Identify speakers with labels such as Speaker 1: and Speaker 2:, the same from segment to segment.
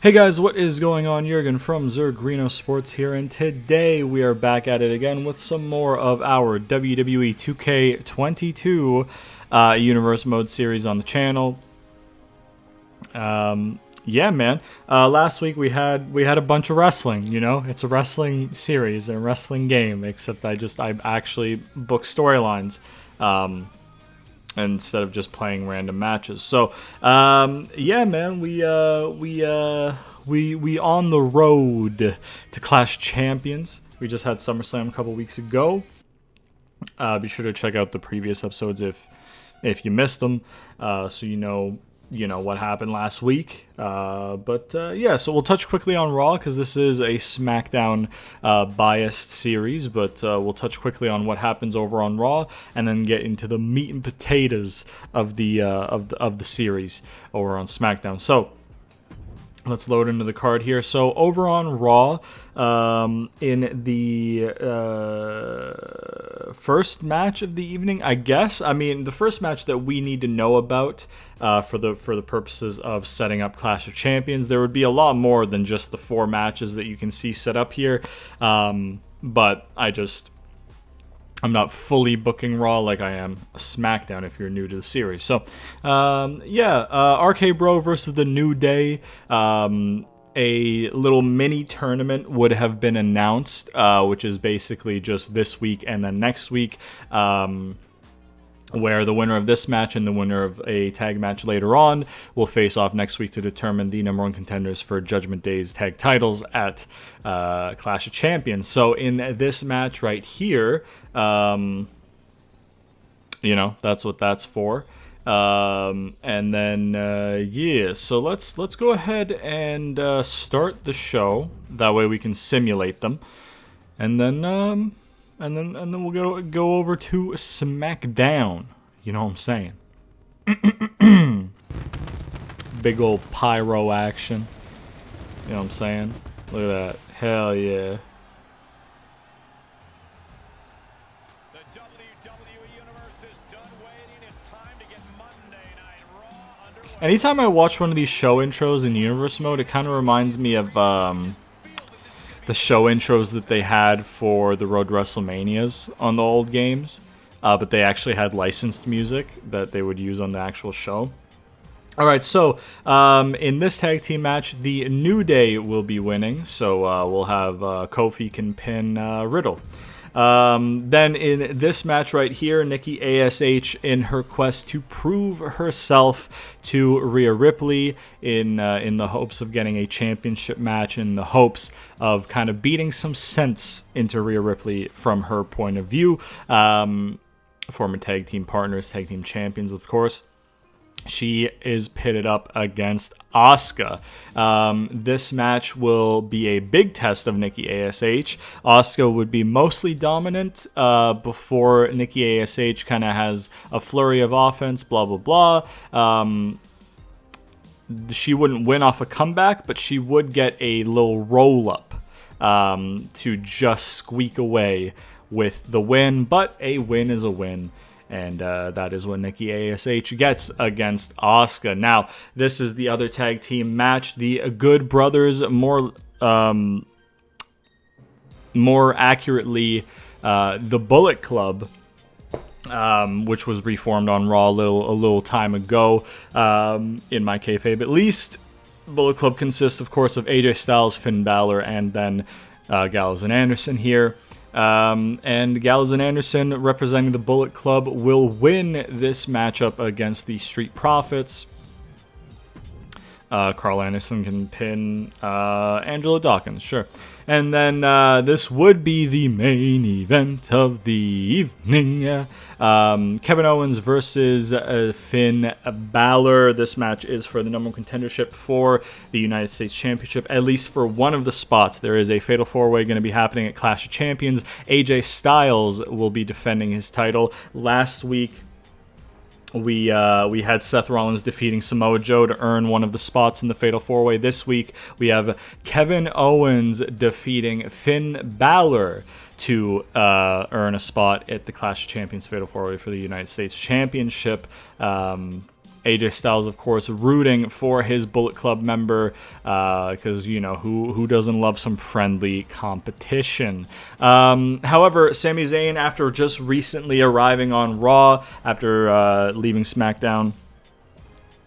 Speaker 1: Hey guys, what is going on? Jurgen from Zurgrinosports here, and today we are back at it again with some more of our WWE 2K22 Universe Mode series on the channel. Yeah, man. Last week we had a bunch of wrestling. You know, it's a wrestling series and a wrestling game, except I actually book storylines. Instead of just playing random matches. So, yeah, man, we on the road to Clash Champions. We just had SummerSlam a couple weeks ago. Be sure to check out the previous episodes if you missed them, so you know what happened last week. Yeah, so we'll touch quickly on Raw because this is a SmackDown biased series, but we'll touch quickly on what happens over on Raw, and then get into the meat and potatoes of the series over on SmackDown. So let's load into the card here. So over on Raw, in the first match of the evening, I guess. I mean, the first match that we need to know about for the purposes of setting up Clash of Champions. There would be a lot more than just the 4 matches that you can see set up here, but I'm not fully booking Raw like I am SmackDown if you're new to the series. So, RK Bro versus the New Day. A little mini tournament would have been announced, which is basically just this week and then next week, where the winner of this match and the winner of a tag match later on will face off next week to determine the number 1 contenders for Judgment Day's tag titles at Clash of Champions. So in this match right here, that's what that's for. And then so let's go ahead and start the show. That way we can simulate them, and then we'll go over to SmackDown. You know what I'm saying? Big old pyro action. You know what I'm saying? Look at that. Hell yeah.
Speaker 2: The WWE Universe is done waiting. It's time to get Monday Night Raw underway.
Speaker 1: Anytime I watch one of these show intros in Universe Mode, it kind of reminds me of the show intros that they had for the Road to WrestleManias on the old games, but they actually had licensed music that they would use on the actual show. Alright, so in this tag team match, the New Day will be winning, so we'll have Kofi can pin Riddle. Then in this match right here, Nikki ASH, in her quest to prove herself to Rhea Ripley in the hopes of getting a championship match, in the hopes of kind of beating some sense into Rhea Ripley from her point of view. Former tag team partners, tag team champions, of course. She is pitted up against Asuka. This match will be a big test of Nikki ASH. Asuka would be mostly dominant before Nikki ASH kind of has a flurry of offense, blah, blah, blah. She wouldn't win off a comeback, but she would get a little roll-up to just squeak away with the win. But a win is a win. And that is what Nikki ASH gets against Asuka. Now, this is the other tag team match. The Good Brothers, more accurately, the Bullet Club, which was reformed on Raw a little time ago, in my kayfabe at least. Bullet Club consists, of course, of AJ Styles, Finn Balor, and then Gallows and Anderson here. And Gallows and Anderson, representing the Bullet Club, will win this matchup against the Street Profits. Carl Anderson can pin Angelo Dawkins, sure. And then this would be the main event of the evening. Kevin Owens versus Finn Balor. This match is for the number 1 contendership for the United States Championship, at least for one of the spots. There is a Fatal 4-Way going to be happening at Clash of Champions. AJ Styles will be defending his title. Last week, we had Seth Rollins defeating Samoa Joe to earn one of the spots in the Fatal 4-Way. This week, we have Kevin Owens defeating Finn Balor to earn a spot at the Clash of Champions Fatal 4-Way for the United States Championship. AJ Styles, of course, rooting for his Bullet Club member because, you know, who doesn't love some friendly competition? However, Sami Zayn, after just recently arriving on Raw, after leaving SmackDown,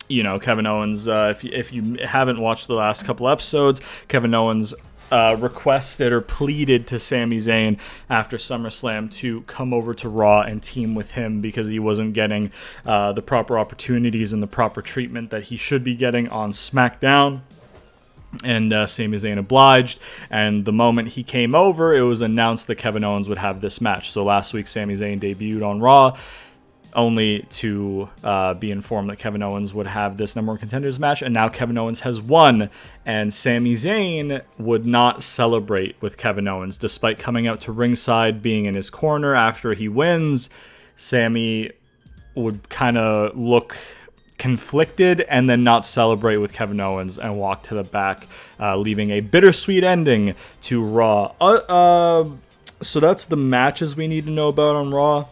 Speaker 1: you know, Kevin Owens, if you haven't watched the last couple episodes, Kevin Owens requested or pleaded to Sami Zayn after SummerSlam to come over to Raw and team with him because he wasn't getting the proper opportunities and the proper treatment that he should be getting on SmackDown. And Sami Zayn obliged, and the moment he came over, it was announced that Kevin Owens would have this match. So last week, Sami Zayn debuted on Raw, only to be informed that Kevin Owens would have this number one contenders match, and now Kevin Owens has won, and Sami Zayn would not celebrate with Kevin Owens, despite coming out to ringside, being in his corner after he wins. Sami would kind of look conflicted and then not celebrate with Kevin Owens and walk to the back, leaving a bittersweet ending to Raw. So that's the matches we need to know about on Raw.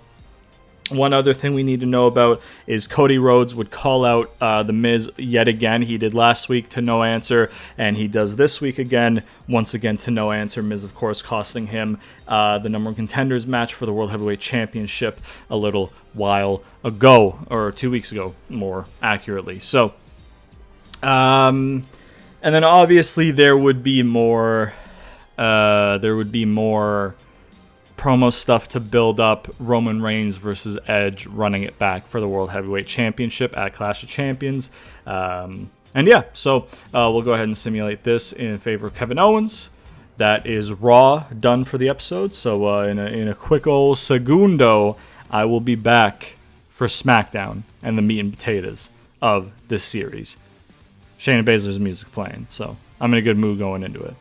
Speaker 1: One other thing we need to know about is Cody Rhodes would call out The Miz yet again. He did last week to no answer, and he does this week again, once again to no answer. Miz, of course, costing him the number one contenders match for the World Heavyweight Championship a little while ago, or 2 weeks ago, more accurately. So, and then obviously there would be more promo stuff to build up Roman Reigns versus Edge running it back for the World Heavyweight Championship at Clash of Champions. And yeah, so we'll go ahead and simulate this in favor of Kevin Owens. That is Raw done for the episode. So in a quick old segundo, I will be back for SmackDown and the meat and potatoes of this series. Shayna Baszler's music playing, so I'm in a good mood going into it.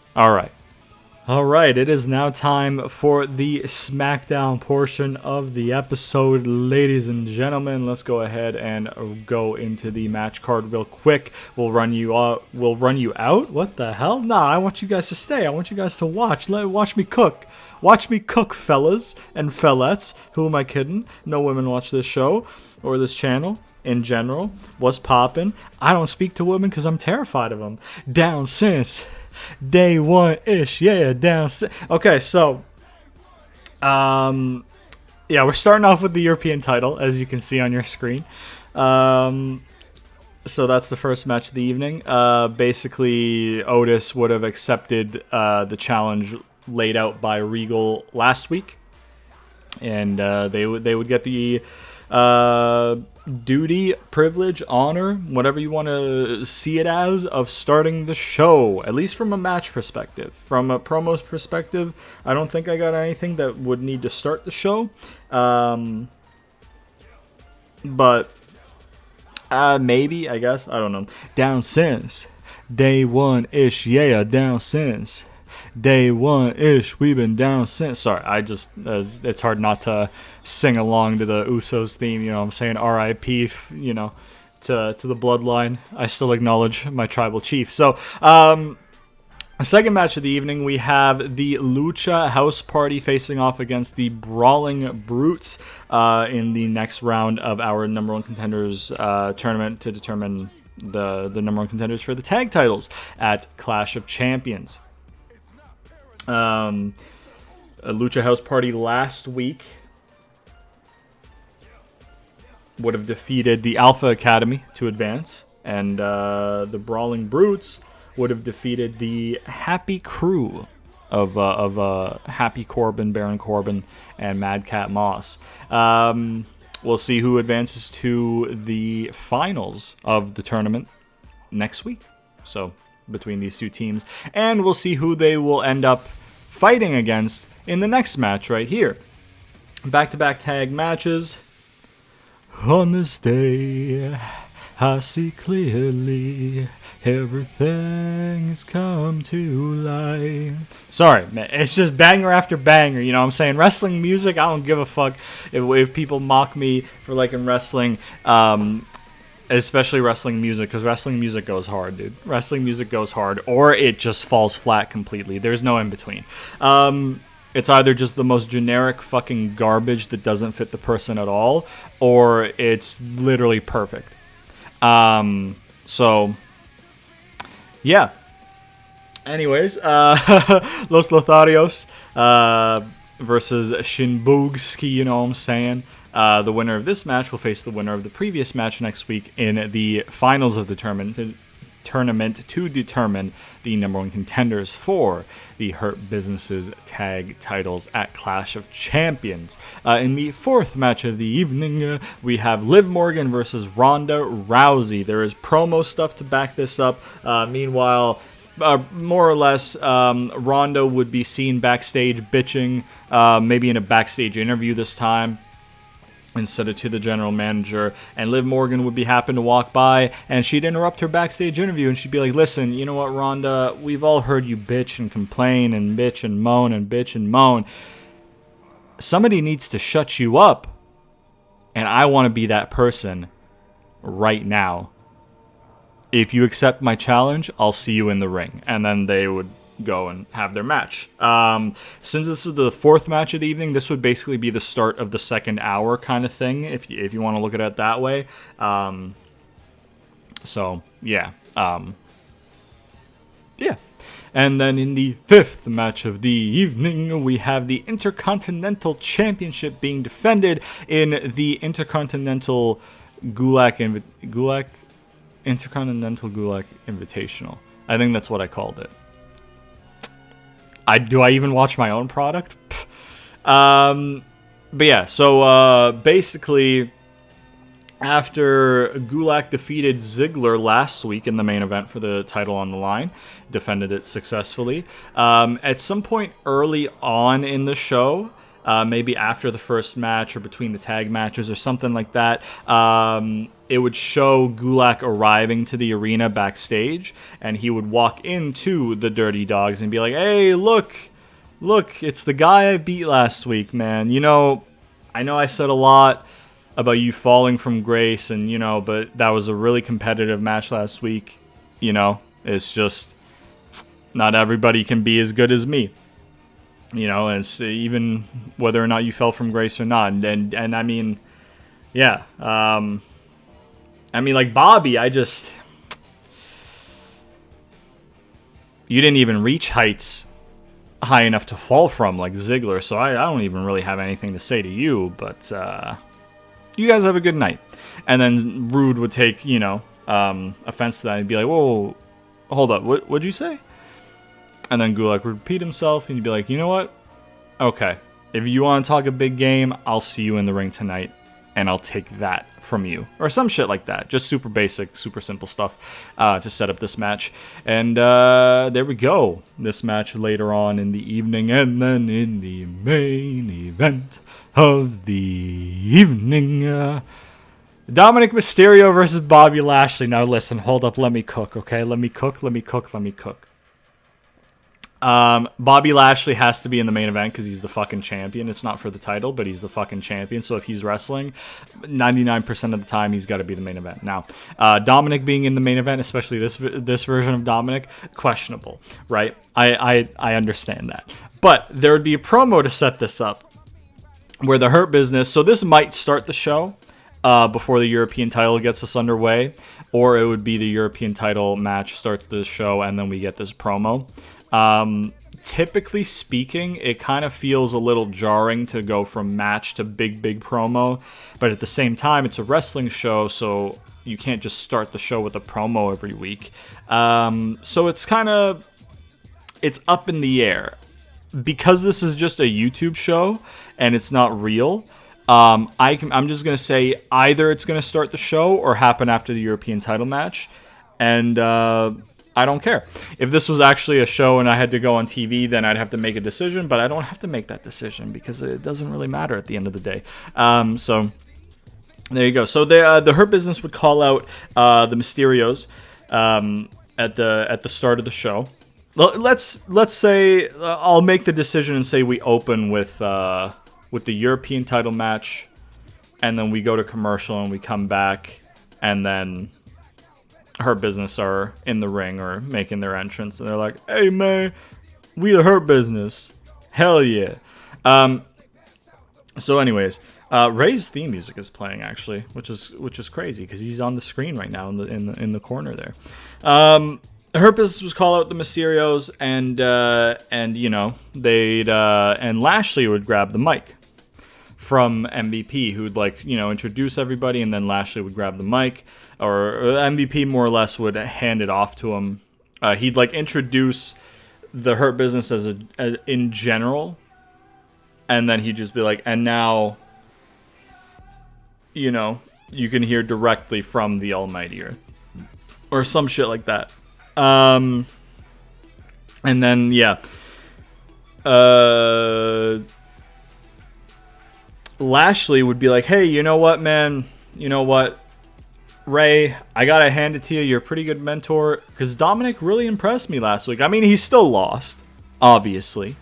Speaker 1: All right, it is now time for the SmackDown portion of the episode, ladies and gentlemen. Let's go ahead and go into the match card real quick. We'll run you out. What the hell? Nah, I want you guys to stay. I want you guys to watch. Watch me cook. Watch me cook, fellas and fellettes. Who am I kidding? No women watch this show or this channel. In general, what's poppin'? I don't speak to women because I'm terrified of them. Down since day one-ish, yeah, down. Okay, so, yeah, we're starting off with the European title, as you can see on your screen. So that's the first match of the evening. Basically, Otis would have accepted the challenge laid out by Regal last week, and they would get the duty, privilege, honor, whatever you want to see it as, of starting the show, at least from a match perspective. From a promos perspective, I don't think I got anything that would need to start the show. But maybe, I guess, I don't know. Down since day one-ish, yeah, down since day one-ish, we've been down since. Sorry, it's hard not to sing along to the Usos theme, you know what I'm saying? R.I.P., you know, to the bloodline. I still acknowledge my tribal chief. So, second match of the evening, we have the Lucha House Party facing off against the Brawling Brutes in the next round of our number one contenders tournament to determine the number one contenders for the tag titles at Clash of Champions. A Lucha House Party last week would have defeated the Alpha Academy to advance, and the Brawling Brutes would have defeated the Happy Crew of Happy Corbin, Baron Corbin, and Madcap Moss. We'll see who advances to the finals of the tournament next week. So between these two teams, and we'll see who they will end up fighting against in the next match right here. Back-to-back tag matches. On this day, I see clearly everything's come to light. Sorry, man, it's just banger after banger, you know what I'm saying? Wrestling music, I don't give a fuck if people mock me for liking wrestling, especially wrestling music, because wrestling music goes hard, dude. Wrestling music goes hard, or it just falls flat completely. There's no in between. It's either just the most generic fucking garbage that doesn't fit the person at all, or it's literally perfect. So, yeah. Anyways, Los Lotharios versus Shinbugski, you know what I'm saying? The winner of this match will face the winner of the previous match next week in the finals of the tournament to determine the number one contenders for the Hurt Business's tag titles at Clash of Champions. In the fourth match of the evening, we have Liv Morgan versus Ronda Rousey. There is promo stuff to back this up. Meanwhile, more or less, Ronda would be seen backstage bitching, maybe in a backstage interview this time, instead of to the general manager, and Liv Morgan would be happen to walk by, and she'd interrupt her backstage interview, and she'd be like, listen, you know what, Ronda, we've all heard you bitch and complain and bitch and moan and bitch and moan. Somebody needs to shut you up, and I want to be that person right now. If you accept my challenge, I'll see you in the ring. And then they would go and have their match. Since this is the fourth match of the evening, this would basically be the start of the second hour kind of thing, if you want to look at it that way. So, yeah. Yeah. And then in the fifth match of the evening, we have the Intercontinental Championship being defended in the Intercontinental Intercontinental Gulak Invitational. I think that's what I called it. Do I even watch my own product? But yeah, so basically, after Gulak defeated Ziggler last week in the main event for the title on the line, defended it successfully. At some point early on in the show, maybe after the first match or between the tag matches or something like that, it would show Gulak arriving to the arena backstage, and he would walk into the Dirty Dogs and be like, hey, look, it's the guy I beat last week, man. You know, I know I said a lot about you falling from grace, and, you know, but that was a really competitive match last week. You know, it's just not everybody can be as good as me. You know, it's even whether or not you fell from grace or not. And I mean, yeah. I mean, like Bobby, you didn't even reach heights high enough to fall from like Ziggler. So I don't even really have anything to say to you, but you guys have a good night. And then Rude would take, you know, offense to that and be like, whoa, hold up. What'd you say? And then Gulak would repeat himself, and you'd be like, you know what? Okay, if you want to talk a big game, I'll see you in the ring tonight, and I'll take that from you. Or some shit like that. Just super basic, super simple stuff to set up this match. And there we go. This match later on in the evening, and then in the main event of the evening, Dominic Mysterio versus Bobby Lashley. Now listen, hold up, let me cook, okay? Let me cook. Bobby Lashley has to be in the main event because he's the fucking champion. It's not for the title, but he's the fucking champion. So if he's wrestling, 99% of the time he's got to be the main event. Now, Dominic being in the main event, especially this version of Dominic, questionable, right? I understand that, but there would be a promo to set this up where the Hurt Business. So this might start the show before the European title gets us underway, or it would be the European title match starts the show and then we get this promo. Typically speaking, it kind of feels a little jarring to go from match to big promo, but at the same time, it's a wrestling show, so you can't just start the show with a promo every week. So it's up in the air. Because this is just a YouTube show and it's not real, I'm just going to say either it's going to start the show or happen after the European title match, and I don't care. If this was actually a show and I had to go on TV, then I'd have to make a decision, but I don't have to make that decision because it doesn't really matter at the end of the day. So there you go. So the Hurt Business would call out the Mysterios at the start of the show. Let's say I'll make the decision and say we open with the European title match, and then we go to commercial and we come back, and then Hurt Business are in the ring or making their entrance, and they're like, hey man, we the Hurt Business, hell yeah. So anyways, Ray's theme music is playing actually, which is crazy because he's on the screen right now in the corner there. Hurt Business was call out the Mysterios, and you know they'd and Lashley would grab the mic from MVP, who'd like introduce everybody, and then Lashley would grab the mic, or MVP more or less would hand it off to him. He'd like introduce the Hurt Business as in general, and then he'd just be like, and now, you can hear directly from the Almighty, or some shit like that. And then Lashley would be like, hey, you know what, man? You know what, Ray, I gotta hand it to you. You're a pretty good mentor. Because Dominic really impressed me last week. I mean, he's still lost, obviously.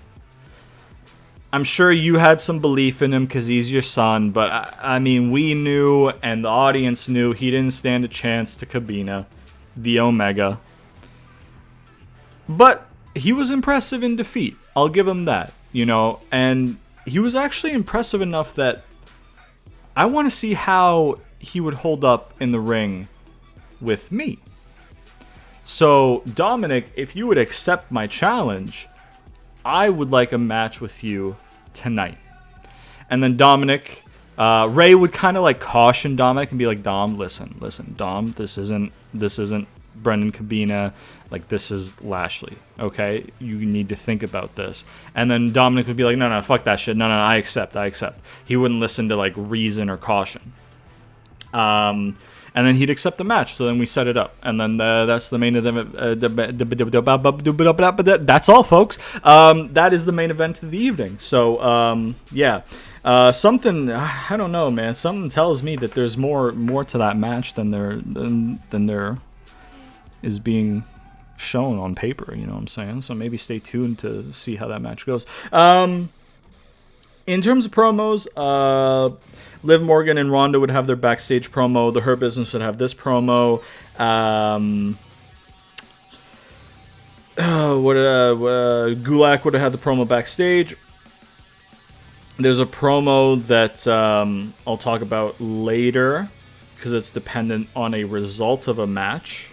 Speaker 1: I'm sure you had some belief in him because he's your son. But, I mean, we knew and the audience knew he didn't stand a chance to Cabina, the Omega. But he was impressive in defeat. I'll give him that, And he was actually impressive enough that I want to see how he would hold up in the ring with me. So, Dominic, if you would accept my challenge, I would like a match with you tonight. And then Dominic, Ray would kind of like caution Dominic and be like, Dom, listen, Dom, this isn't Brendan Cabina, like this is Lashley, okay? You need to think about this. And then Dominic would be like, no, fuck that shit. No, I accept. He wouldn't listen to like reason or caution. And then he'd accept the match. So then we set it up, and then that's the main event. That's all, folks. That is the main event of the evening. So something, I don't know, man. Something tells me that there's more to that match than there is being shown on paper. You know what I'm saying? So maybe stay tuned to see how that match goes. In terms of promos, Liv Morgan and Ronda would have their backstage promo. The Hurt Business would have this promo. Gulak would have had the promo backstage. There's a promo that I'll talk about later because it's dependent on a result of a match.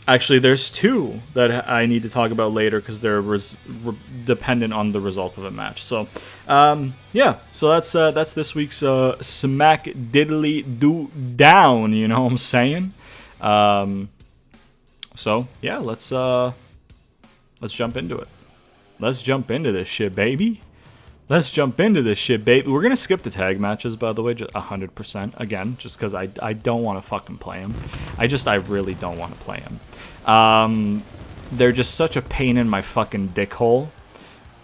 Speaker 1: Actually, there's two that I need to talk about later because they're dependent on the result of a match. So, so that's this week's Smack Diddly Do Down. You know what I'm saying? So yeah, let's jump into it. Let's jump into this shit, baby. We're gonna skip the tag matches, by the way, just 100%. Again, just because I don't want to fucking play them. I really don't want to play them. They're just such a pain in my fucking dick hole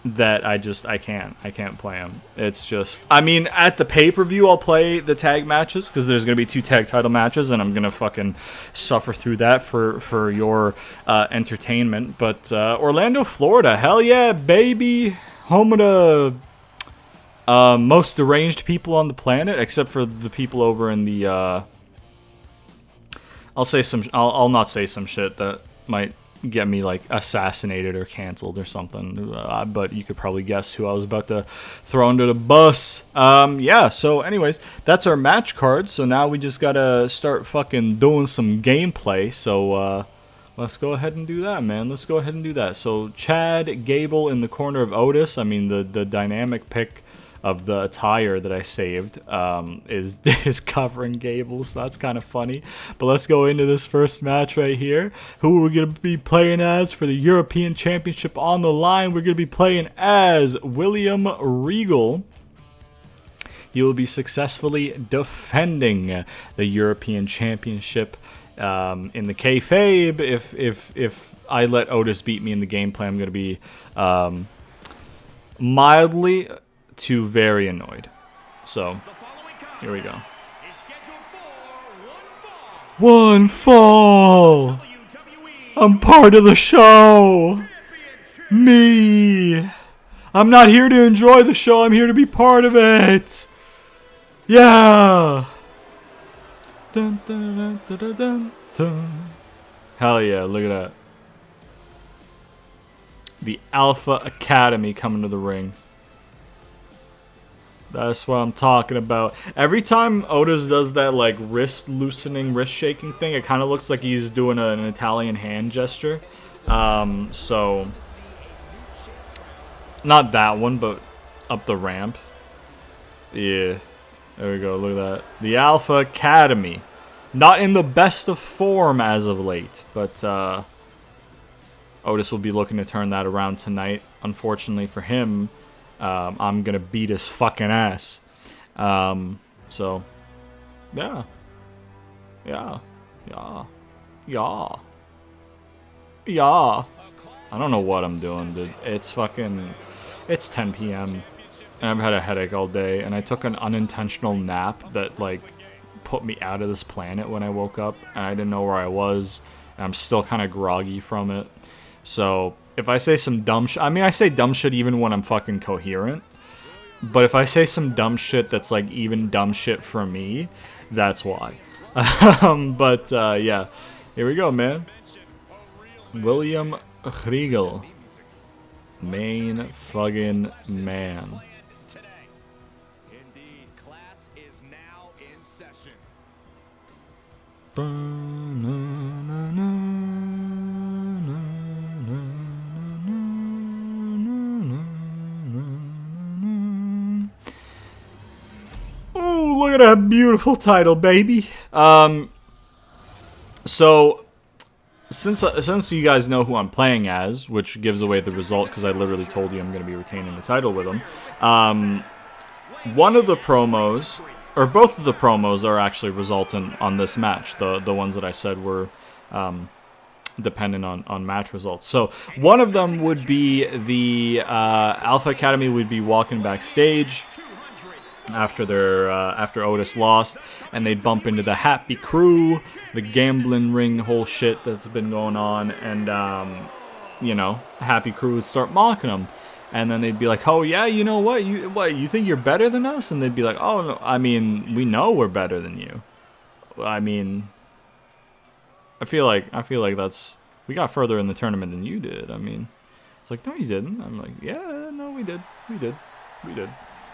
Speaker 1: that I can't play them. It's just, I mean, at the pay-per-view I'll play the tag matches because there's gonna be 2 tag title matches, and I'm gonna fucking suffer through that for your entertainment. But Orlando, Florida, hell yeah, baby, home of the most deranged people on the planet, except for the people over in the I'll not say some shit that might get me like assassinated or canceled or something, but you could probably guess who I was about to throw under the bus. So anyways, that's our match card. So now we just gotta start fucking doing some gameplay. So let's go ahead and do that, man. Let's go ahead and do that. So Chad Gable in the corner of Otis. I mean, the dynamic pick of the attire that I saved is covering Gable, so that's kind of funny. But let's go into this first match right here. Who are we going to be playing as for the European Championship on the line? We're going to be playing as William Regal. He will be successfully defending the European Championship in the kayfabe. If I let Otis beat me in the gameplay, I'm going to be mildly to very annoyed. So, here we go. One fall! I'm part of the show! Me! I'm not here to enjoy the show, I'm here to be part of it! Yeah! Dun, dun, dun, dun, dun, dun, dun. Hell yeah, look at that. The Alpha Academy coming to the ring. That's what I'm talking about. Every time Otis does that, like, wrist loosening, wrist shaking thing, it kind of looks like he's doing an Italian hand gesture. So, not that one, but up the ramp. Yeah. There we go, look at that. The Alpha Academy. Not in the best of form as of late, but Otis will be looking to turn that around tonight. Unfortunately for him, I'm going to beat his fucking ass. So, yeah. Yeah. Yeah. Yeah. Yeah. I don't know what I'm doing, dude. It's 10 p.m. and I've had a headache all day, and I took an unintentional nap that, like, put me out of this planet when I woke up, and I didn't know where I was, and I'm still kind of groggy from it. So, if I say some dumb shit, I mean, I say dumb shit even when I'm fucking coherent, but if I say some dumb shit that's, like, even dumb shit for me, that's why. Yeah. Here we go, man. William Regal. Main fucking man.
Speaker 2: Indeed, class is now in session.
Speaker 1: Ooh, look at that beautiful title, baby. So since you guys know who I'm playing as, which gives away the result because I literally told you I'm going to be retaining the title with him, one of the promos, or both of the promos, are actually resultant on this match. The ones that I said were dependent on match results. So one of them would be the Alpha Academy would be walking backstage after Otis lost, and they'd bump into the Happy Crew, the gambling ring, whole shit that's been going on, and you know, Happy Crew would start mocking them, and then they'd be like, "Oh yeah, you know what? You think you're better than us?" And they'd be like, "Oh no, I mean, we know we're better than you. I mean, I feel like that's we got further in the tournament than you did. I mean, it's like, no, you didn't. I'm like, yeah, no, we did.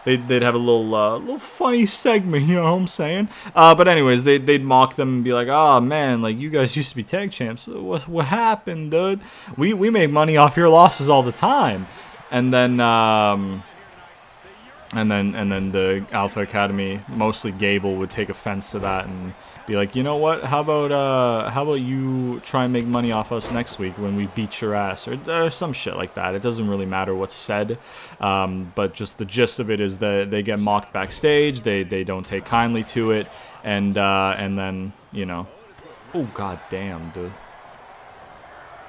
Speaker 1: They'd have a little funny segment, you know what I'm saying? But anyways, they'd mock them and be like, "Oh man, like you guys used to be tag champs. What happened, dude? We make money off your losses all the time." And then the Alpha Academy, mostly Gable, would take offense to that and be like, "You know what? How about you try and make money off us next week when we beat your ass," or some shit like that. It doesn't really matter what's said, but just the gist of it is that they get mocked backstage. They don't take kindly to it, and then, you know, oh god damn, dude.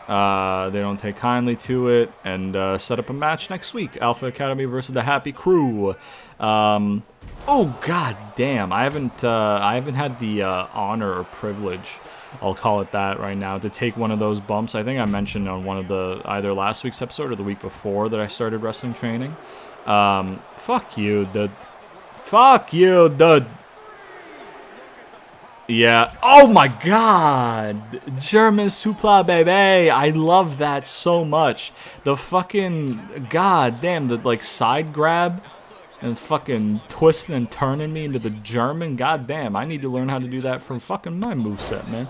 Speaker 1: They don't take kindly to it, and set up a match next week. Alpha Academy versus the Happy Crew. Oh god damn! I haven't had the honor or privilege, I'll call it that right now, to take one of those bumps. I think I mentioned on one of the either last week's episode or the week before that I started wrestling training. Fuck you, dude. Fuck you, dude. Yeah. Oh my god! German supla, baby! I love that so much. The fucking god damn, the like side grab and fucking twisting and turning me into the German. God damn, I need to learn how to do that from fucking my moveset, man.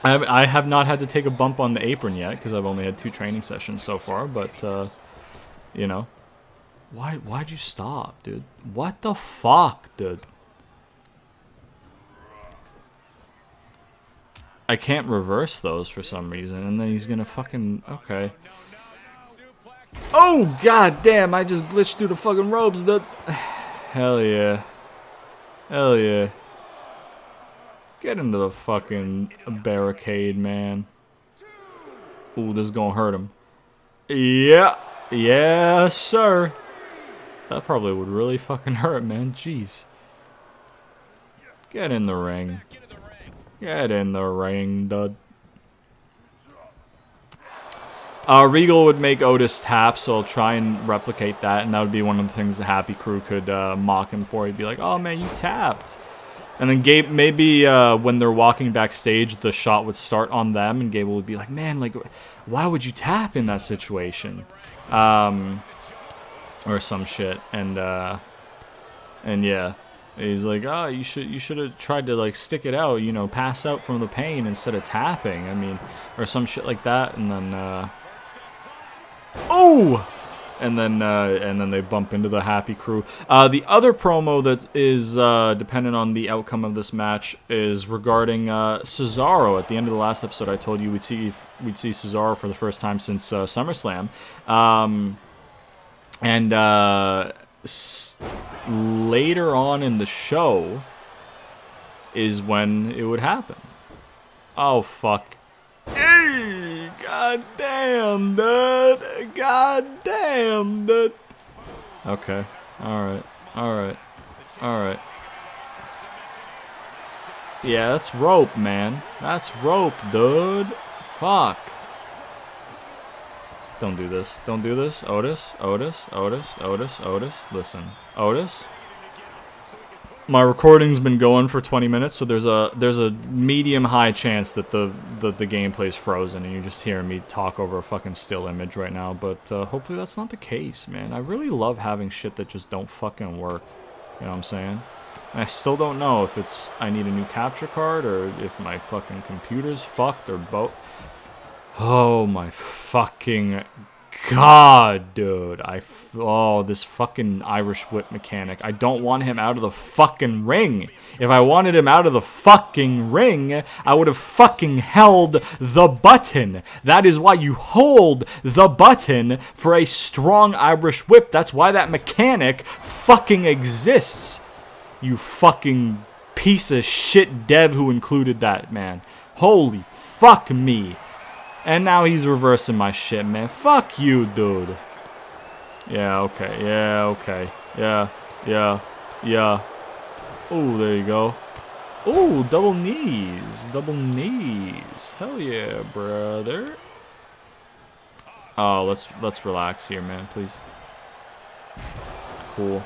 Speaker 1: I have not had to take a bump on the apron yet because I've only had 2 training sessions so far, but you know. Why'd you stop, dude? What the fuck, dude? I can't reverse those for some reason, and then he's gonna fucking... Okay. Oh, god damn, I just glitched through the fucking ropes, dude. Hell yeah. Hell yeah. Get into the fucking barricade, man. Ooh, this is gonna hurt him. Yeah. Yeah, sir. That probably would really fucking hurt, man. Jeez. Get in the ring. Get in the ring, dude. Regal would make Otis tap, so I'll try and replicate that, and that would be one of the things the Happy Crew could mock him for. He'd be like, "Oh man, you tapped." And then Gabe, maybe when they're walking backstage, the shot would start on them, and Gable would be like, "Man, like, why would you tap in that situation?" or some shit, and yeah, he's like, oh, you should have tried to like stick it out, you know, pass out from the pain instead of tapping. I mean, or some shit like that, and then oh. And then they bump into the Happy Crew. The other promo that is dependent on the outcome of this match is regarding Cesaro. At the end of the last episode, I told you we'd see Cesaro for the first time since SummerSlam, later on in the show is when it would happen. Oh fuck. Hey, god damn, dude. God damn, dude. Okay. Alright. Yeah, that's rope, man. That's rope, dude. Fuck. Don't do this. Don't do this. Otis. Listen. Otis. My recording's been going for 20 minutes, so there's a medium-high chance that the gameplay's frozen and you're just hearing me talk over a fucking still image right now. But hopefully that's not the case, man. I really love having shit that just don't fucking work. You know what I'm saying? And I still don't know if it's I need a new capture card or if my fucking computer's fucked or both. Oh my fucking god, dude. Oh, this fucking Irish whip mechanic. I don't want him out of the fucking ring. If I wanted him out of the fucking ring, I would have fucking held the button. That is why you hold the button for a strong Irish whip. That's why that mechanic fucking exists. You fucking piece of shit dev who included that, man. Holy fuck me. And now he's reversing my shit, man. Fuck you, dude. Yeah, okay. Yeah. Oh, there you go. Oh, double knees. Hell yeah, brother. Oh, let's relax here, man, please. Cool.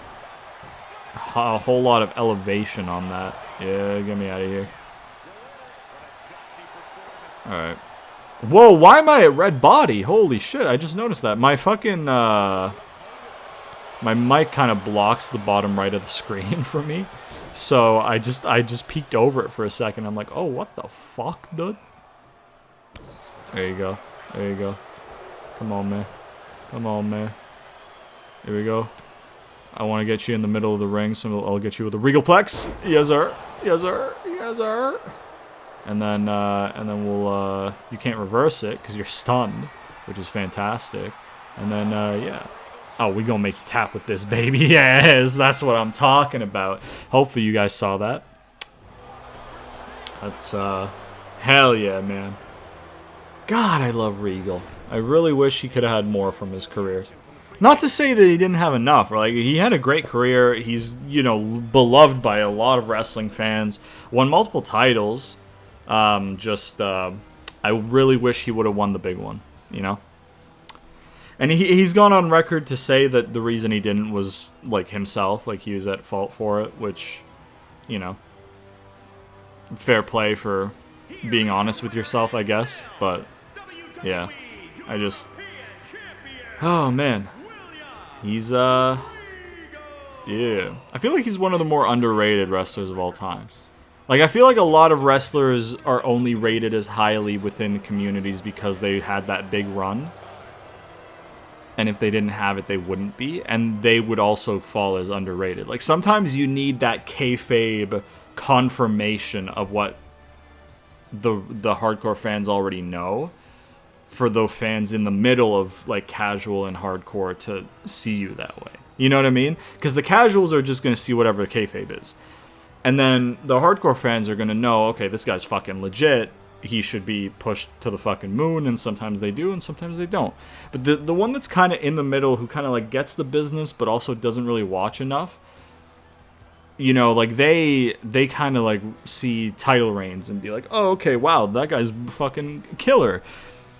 Speaker 1: A whole lot of elevation on that. Yeah, get me out of here. Alright. Whoa, why am I at red body? Holy shit, I just noticed that. My fucking, my mic kind of blocks the bottom right of the screen for me. So I just peeked over it for a second. I'm like, oh, what the fuck, dude? There you go. Come on, man. Here we go. I want to get you in the middle of the ring, so I'll get you with a Regalplex. Yes, sir. And then we'll, you can't reverse it because you're stunned, which is fantastic. And then, yeah. Oh, we gonna make you tap with this, baby. Yes, that's what I'm talking about. Hopefully you guys saw that. That's, hell yeah, man. God, I love Regal. I really wish he could have had more from his career. Not to say that he didn't have enough. Like, he had a great career. He's, you know, beloved by a lot of wrestling fans. Won multiple titles. I really wish he would have won the big one, you know? And he's gone on record to say that the reason he didn't was, like, himself. Like, he was at fault for it, which, you know, fair play for being honest with yourself, I guess. But, yeah, oh, man. He's, yeah. I feel like he's one of the more underrated wrestlers of all time. Like, I feel like a lot of wrestlers are only rated as highly within communities because they had that big run. And if they didn't have it, they wouldn't be. And they would also fall as underrated. Like, sometimes you need that kayfabe confirmation of what the hardcore fans already know for the fans in the middle of, like, casual and hardcore to see you that way. You know what I mean? Because the casuals are just going to see whatever kayfabe is. And then the hardcore fans are going to know, okay, this guy's fucking legit. He should be pushed to the fucking moon, and sometimes they do, and sometimes they don't. But the one that's kind of in the middle, who kind of, like, gets the business, but also doesn't really watch enough, you know, like, they kind of, like, see title reigns and be like, oh, okay, wow, that guy's fucking killer.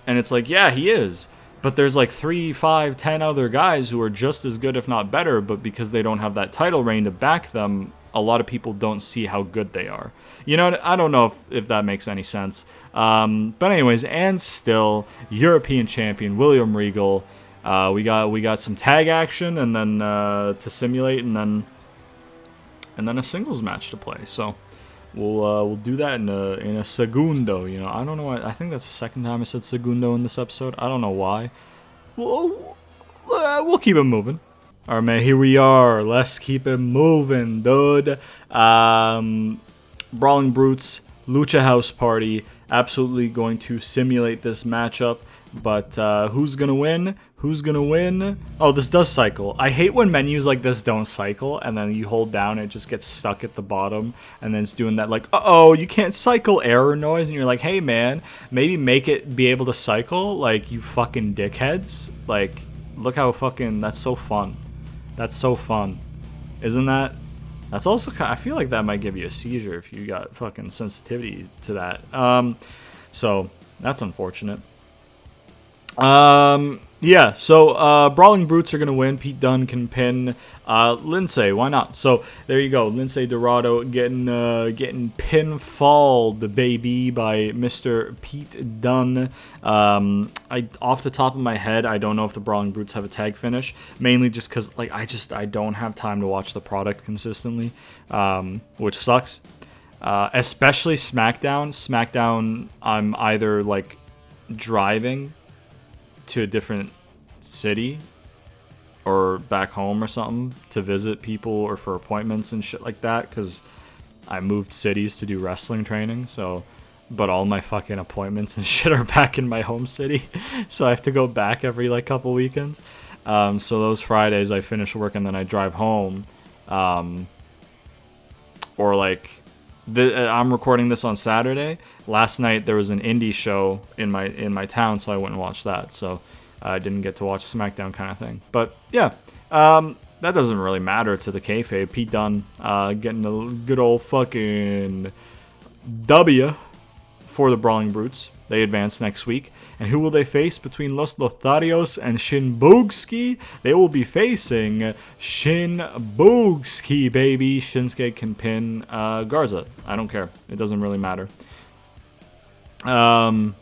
Speaker 1: And it's like, yeah, he is. But there's like 3, 5, 10 other guys who are just as good, if not better, but because they don't have that title reign to back them, a lot of people don't see how good they are. You know, I don't know if that makes any sense. But anyways, and still, European champion William Regal We got some tag action, and then to simulate, and then a singles match to play. So we'll do that in a segundo. You know, I don't know why. I think that's the second time I said segundo in this episode. I don't know why. We'll keep it moving. All right, man. Here we are. Let's keep it moving, dude. Brawling Brutes, Lucha House Party. Absolutely going to simulate this matchup. But who's going to win? Who's going to win? Oh, this does cycle. I hate when menus like this don't cycle, and then you hold down and it just gets stuck at the bottom, and then it's doing that like, uh-oh, you can't cycle error noise, and you're like, hey, man, maybe make it be able to cycle, like, you fucking dickheads. Like, look how fucking, that's so fun. That's so fun. Isn't that? That's also, I feel like that might give you a seizure if you got fucking sensitivity to that. So, that's unfortunate. Yeah, so Brawling Brutes are going to win. Pete Dunne can pin Lindsay. Why not? So there you go. Lindsay Dorado getting pinfalled, baby, by Mr. Pete Dunne. Off the top of my head, I don't know if the Brawling Brutes have a tag finish. Mainly just because like I don't have time to watch the product consistently, which sucks. Especially SmackDown. SmackDown, I'm either like driving to a different city or back home or something to visit people or for appointments and shit like that, because I moved cities to do wrestling training, so but all my fucking appointments and shit are back in my home city, so I have to go back every like couple weekends. So those Fridays I finish work and then I drive home, or like I'm recording this on Saturday. Last night there was an indie show in my town, so I went and watched that. So I didn't get to watch SmackDown kind of thing. But yeah, that doesn't really matter to the kayfabe. Pete Dunne getting a good old fucking W for the Brawling Brutes. They advance next week. And who will they face between Los Lotharios and Shinbugski? They will be facing Shinbugski, baby. Shinsuke can pin Garza. I don't care. It doesn't really matter. Yeah.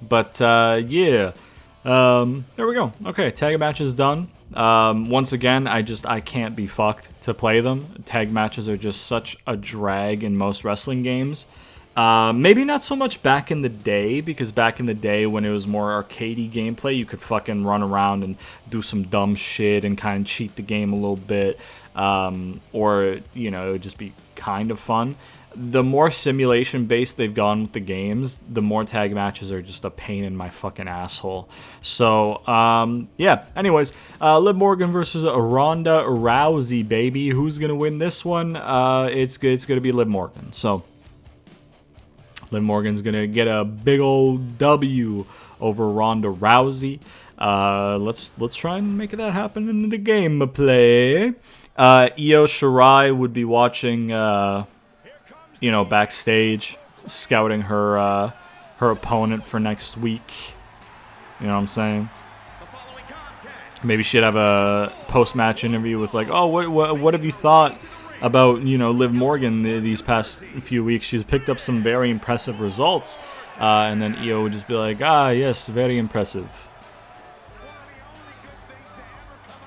Speaker 1: There we go. Okay, tag match is done. Once again, I can't be fucked to play them. Tag matches are just such a drag in most wrestling games. Maybe not so much back in the day, because back in the day when it was more arcadey gameplay, you could fucking run around and do some dumb shit and kind of cheat the game a little bit, or, you know, it would just be kind of fun. The more simulation-based they've gone with the games, the more tag matches are just a pain in my fucking asshole. So, yeah. Anyways, Liv Morgan versus Ronda Rousey, baby. Who's going to win this one? It's going to be Liv Morgan. So Liv Morgan's going to get a big old W over Ronda Rousey. Let's try and make that happen in the gameplay. Io Shirai would be watching, backstage, scouting her opponent for next week. You know what I'm saying? Maybe she'd have a post-match interview with like, oh, what have you thought about, Liv Morgan these past few weeks? She's picked up some very impressive results. And then Io would just be like, yes, very impressive.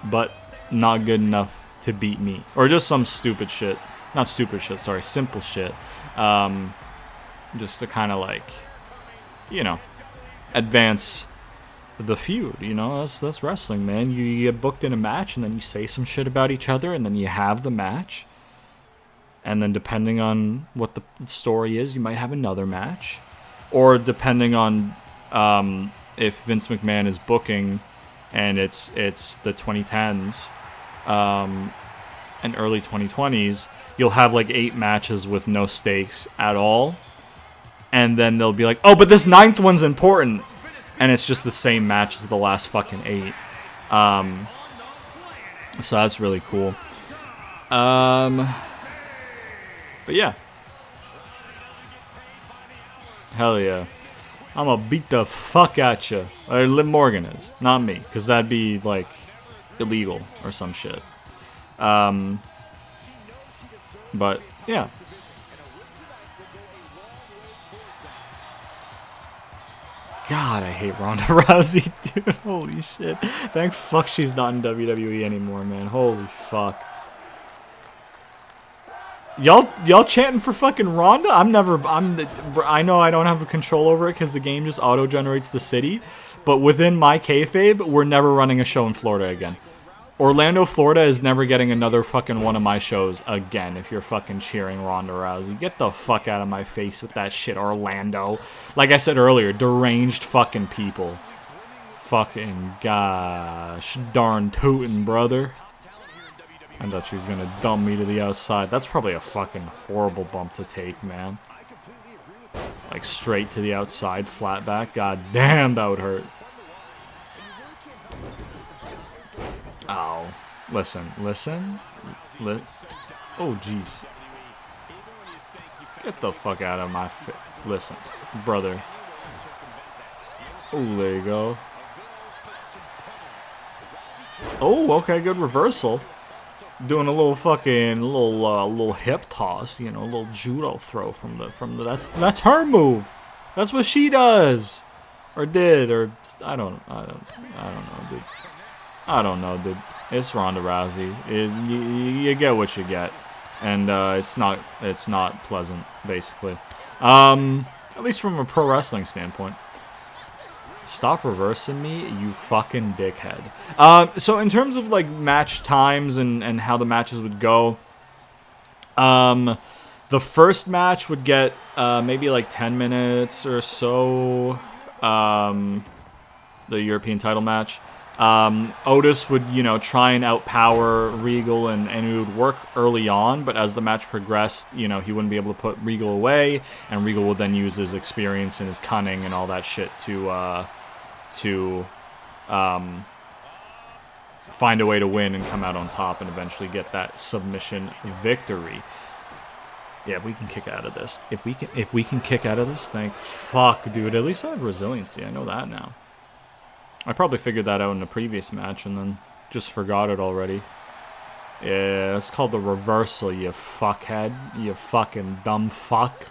Speaker 1: But not good enough to beat me. Or just some stupid shit. Not stupid shit, sorry, simple shit. Just to kind of like, advance the feud, that's wrestling, man. You get booked in a match and then you say some shit about each other and then you have the match. And then depending on what the story is, you might have another match. Or depending on if Vince McMahon is booking and it's the 2010s and early 2020s, you'll have like 8 matches with no stakes at all. And then they'll be like, oh, but this 9th one's important. And it's just the same match as the last fucking 8. So that's really cool. But yeah. Hell yeah. I'm gonna beat the fuck at you. Or Liv Morgan is. Not me. Because that'd be, like, illegal or some shit. But, yeah. God, I hate Ronda Rousey, dude. Holy shit. Thank fuck she's not in WWE anymore, man. Holy fuck. Y'all chanting for fucking Ronda? I know I don't have control over it because the game just auto-generates the city. But within my kayfabe, we're never running a show in Florida again. Orlando, Florida is never getting another fucking one of my shows again if you're fucking cheering Ronda Rousey. Get the fuck out of my face with that shit, Orlando. Like I said earlier, deranged fucking people. Fucking gosh darn tootin', brother. I thought she was gonna dump me to the outside. That's probably a fucking horrible bump to take, man. Like straight to the outside, flat back. God damn, that would hurt. Oh, listen. Oh, jeez. Get the fuck out of my face. Listen, brother. Oh, there you go. Oh, okay, good reversal. Doing a little fucking little hip toss, you know, a little judo throw from the that's her move. That's what she does, or did, or I don't know, dude. I don't know, dude. It's Ronda Rousey. You get what you get, and it's not pleasant, basically. At least from a pro wrestling standpoint. Stop reversing me, you fucking dickhead. So in terms of like match times and how the matches would go, the first match would get maybe like 10 minutes or so. The European title match. Otis would, you know, try and outpower Regal, and it would work early on, but as the match progressed, you know, he wouldn't be able to put Regal away, and Regal would then use his experience and his cunning and all that shit to find a way to win and come out on top and eventually get that submission victory. Yeah, if we can kick out of this. If we can kick out of this, thank fuck, dude. At least I have resiliency. I know that now. I probably figured that out in a previous match and then just forgot it already. Yeah, it's called the reversal, you fuckhead. You fucking dumb fuck.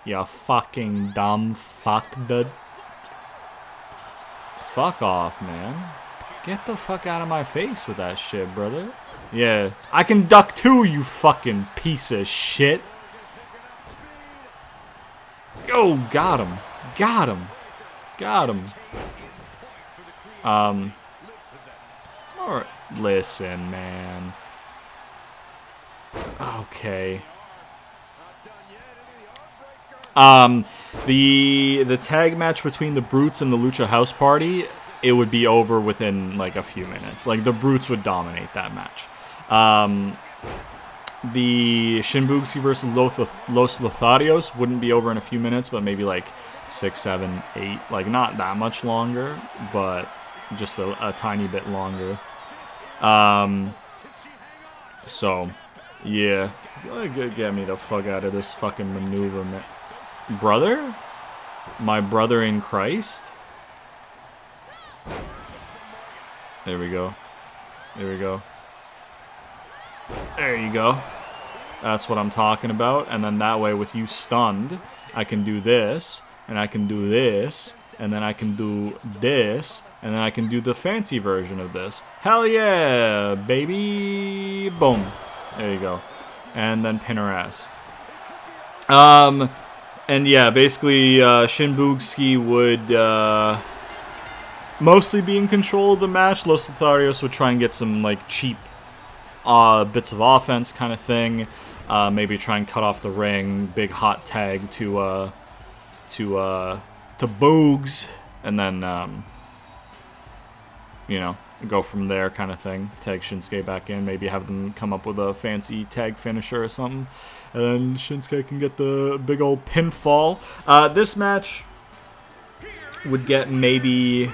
Speaker 1: You fucking dumb fuck, dude. Fuck off, man. Get the fuck out of my face with that shit, brother. Yeah, I can duck too, you fucking piece of shit. Oh, got him. Got him. Got him. Alright, listen, man. Okay. The tag match between the Brutes and the Lucha House Party, it would be over within like a few minutes. Like the Brutes would dominate that match. The Shinbugski versus Los Lotharios wouldn't be over in a few minutes, but maybe like 6, 7, 8. Like not that much longer, but just a tiny bit longer. So, yeah. Get me the fuck out of this fucking maneuver, man. Brother? My brother in Christ? There we go. There we go. There you go. That's what I'm talking about. And then that way, with you stunned, I can do this, and I can do this, and then I can do this, and then I can do the fancy version of this. Hell yeah, baby! Boom. There you go. And then pin her ass. And yeah, basically, Shinbugski would mostly be in control of the match. Los Lotharios would try and get some like cheap bits of offense kind of thing. Maybe try and cut off the ring. Big hot tag to Boogs, and then you know, go from there kind of thing. Tag Shinsuke back in. Maybe have them come up with a fancy tag finisher or something. And then Shinsuke can get the big old pinfall. This match would get maybe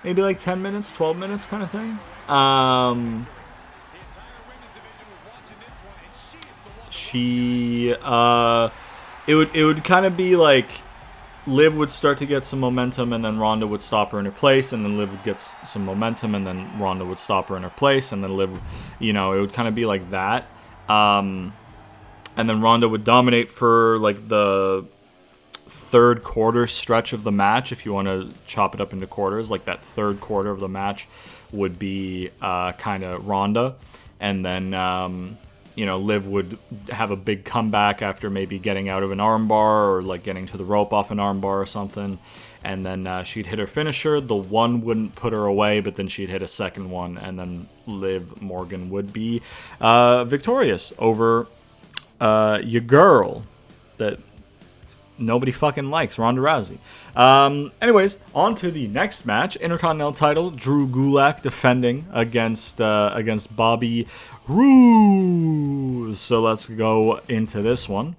Speaker 1: like 10 minutes, 12 minutes kind of thing. It would kind of be like Liv would start to get some momentum, and then Ronda would stop her in her place, and then Liv would get some momentum, and then Ronda would stop her in her place, and then Liv, you know, it would kind of be like that. And then Ronda would dominate for like the third quarter stretch of the match, if you want to chop it up into quarters, like that third quarter of the match would be kind of Ronda, and then Liv would have a big comeback after maybe getting out of an armbar or like getting to the rope off an armbar or something, and then she'd hit her finisher. The one wouldn't put her away, but then she'd hit a second one, and then Liv Morgan would be victorious over your girl that nobody fucking likes, Ronda Rousey. Anyways, on to the next match. Intercontinental title, Drew Gulak defending against Bobby Roode. So let's go into this one.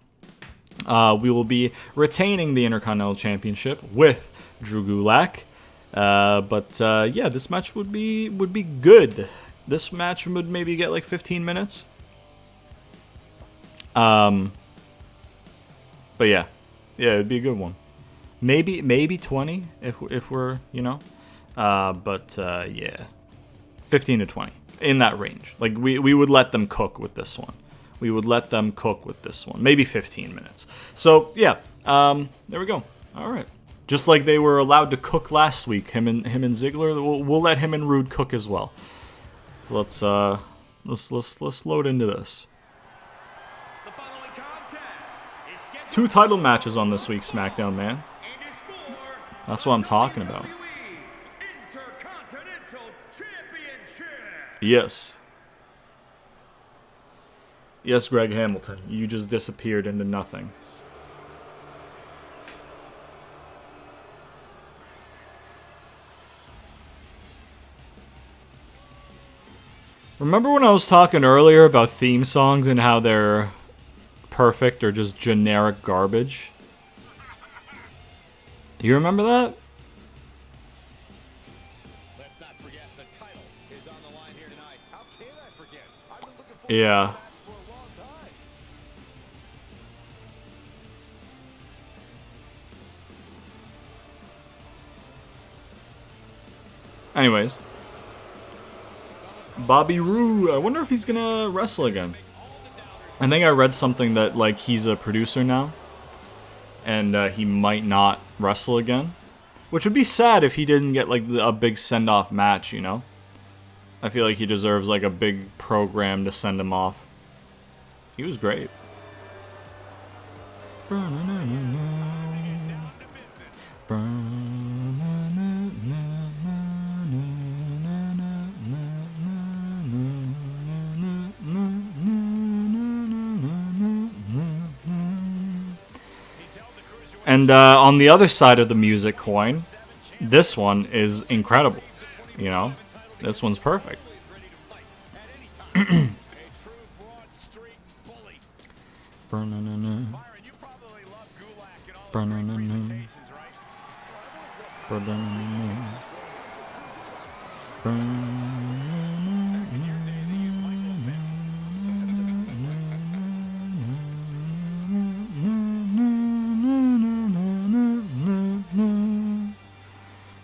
Speaker 1: We will be retaining the Intercontinental Championship with Drew Gulak. But this match would be good. This match would maybe get like 15 minutes. But yeah. Yeah, it'd be a good one. Maybe 20 if we're, yeah. 15 to 20 in that range. Like we would let them cook with this one. Maybe 15 minutes. So, yeah. There we go. All right. Just like they were allowed to cook last week, him and Ziggler, we'll let him and Rude cook as well. Let's load into this. 2 title matches on this week's SmackDown, man. That's what I'm talking about. Yes. Yes, Greg Hamilton. You just disappeared into nothing. Remember when I was talking earlier about theme songs and how they're perfect or just generic garbage? You remember that?
Speaker 2: Let's not forget the title is on the line here tonight. How can I forget? I've been looking forward
Speaker 1: Yeah.
Speaker 2: to this for a long time.
Speaker 1: Anyways. Bobby Roode. I wonder if he's gonna wrestle again. I think I read something that like he's a producer now, and he might not wrestle again, which would be sad if he didn't get like a big send-off match. I feel like he deserves like a big program to send him off. He was great. And on the other side of the music coin, this one is incredible. This one's perfect.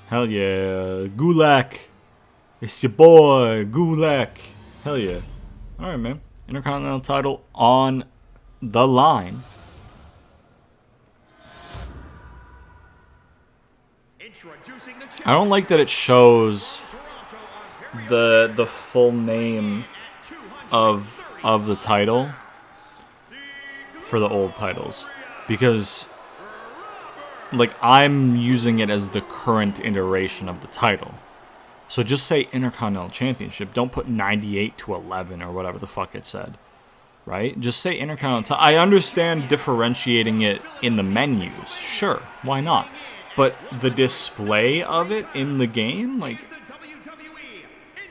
Speaker 1: Hell yeah, Gulak. It's your boy, Gulak. Hell yeah. Alright, man. Intercontinental title on the line. I don't like that it shows the full name of the title for the old titles, because like I'm using it as the current iteration of the title. So just say Intercontinental Championship. Don't put 98-11 or whatever the fuck it said. Right? Just say Intercontinental. I understand differentiating it in the menus. Sure, why not? But the display of it in the game, like,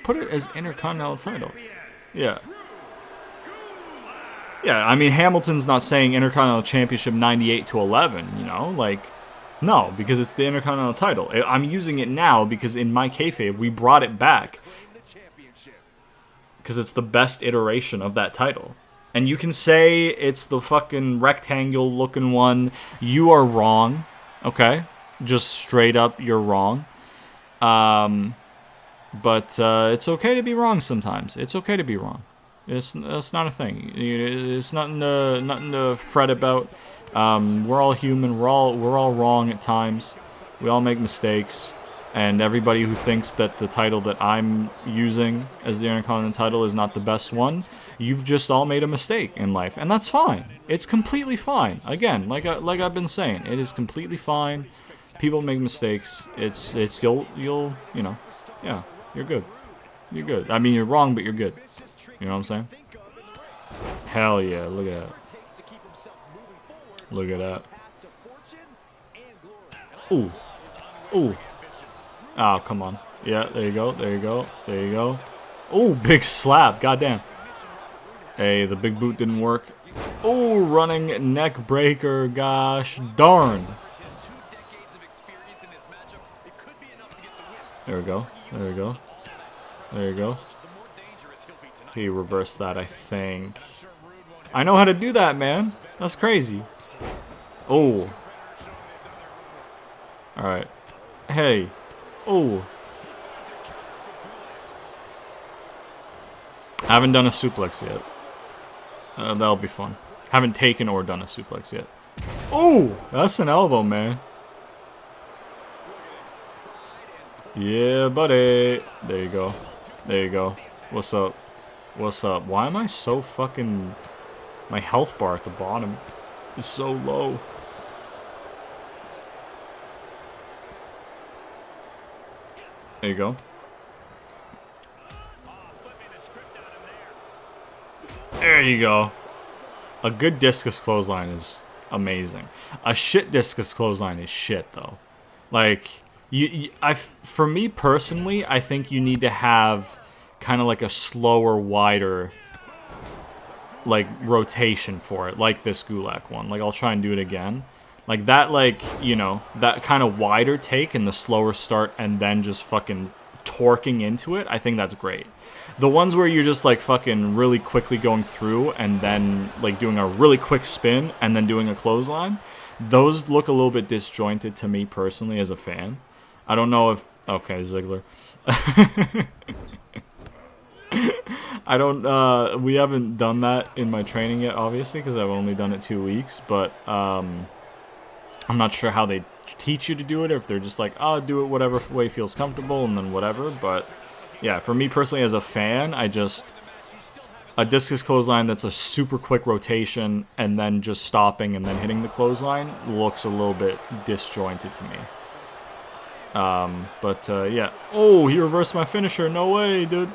Speaker 1: put it as Intercontinental title. Yeah. Yeah, I mean, Hamilton's not saying Intercontinental Championship 98-11, like, no, because it's the Intercontinental title. I'm using it now because in my kayfabe, we brought it back because it's the best iteration of that title. And you can say it's the fucking rectangle looking one. You are wrong, okay? Just straight up, you're wrong. But it's okay to be wrong sometimes. It's okay to be wrong. It's not a thing. It's nothing to fret about. We're all human. We're all wrong at times. We all make mistakes. And everybody who thinks that the title that I'm using as the Intercontinental title is not the best one, you've just all made a mistake in life, and that's fine. It's completely fine. Again, like I've been saying, it is completely fine. People make mistakes. You'll you know, yeah, you're good. You're good. I mean, you're wrong, but you're good. You know what I'm saying? Hell yeah! Look at that. Look at that. Ooh, ooh. Oh, come on. Yeah, there you go. There you go. There you go. Oh, big slap. Goddamn. Hey, the big boot didn't work. Oh, running neck breaker. Gosh darn. There we go. There we go. There you go. He reversed that, I think. I know how to do that, man. That's crazy. Oh. Alright. Hey. Oh. Haven't done a suplex yet. That'll be fun. Haven't taken or done a suplex yet. Oh, that's an elbow, man. Yeah, buddy. There you go. There you go. What's up? What's up? Why am I so fucking... My health bar at the bottom is so low. There you go. There you go. A good discus clothesline is amazing. A shit discus clothesline is shit, though. Like, for me personally, I think you need to have kind of like a slower, wider, like, rotation for it, like this Gulak one. Like, I'll try and do it again. Like, that, like, you know, that kind of wider take and the slower start and then just fucking torquing into it, I think that's great. The ones where you're just, like, fucking really quickly going through and then, like, doing a really quick spin and then doing a clothesline, those look a little bit disjointed to me personally as a fan. I don't know if... Okay, Ziggler. I don't, we haven't done that in my training yet, obviously, because I've only done it 2 weeks, but, I'm not sure how they teach you to do it, or if they're just like, oh, do it whatever way feels comfortable, and then whatever, but, yeah, for me personally as a fan, a discus clothesline that's a super quick rotation, and then just stopping and then hitting the clothesline looks a little bit disjointed to me. Yeah. Oh, he reversed my finisher, no way, dude.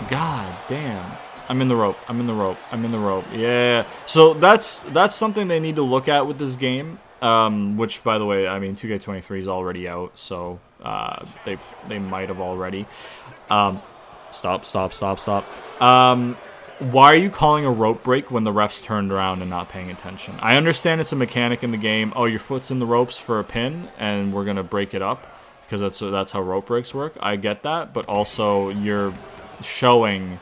Speaker 1: God damn. I'm in the rope. I'm in the rope. I'm in the rope. Yeah. So that's something they need to look at with this game. Which, by the way, I mean 2K23 is already out, so they might have already. Stop. Why are you calling a rope break when the ref's turned around and not paying attention? I understand it's a mechanic in the game. Oh, your foot's in the ropes for a pin, and we're gonna break it up because that's how rope breaks work. I get that, but also you're showing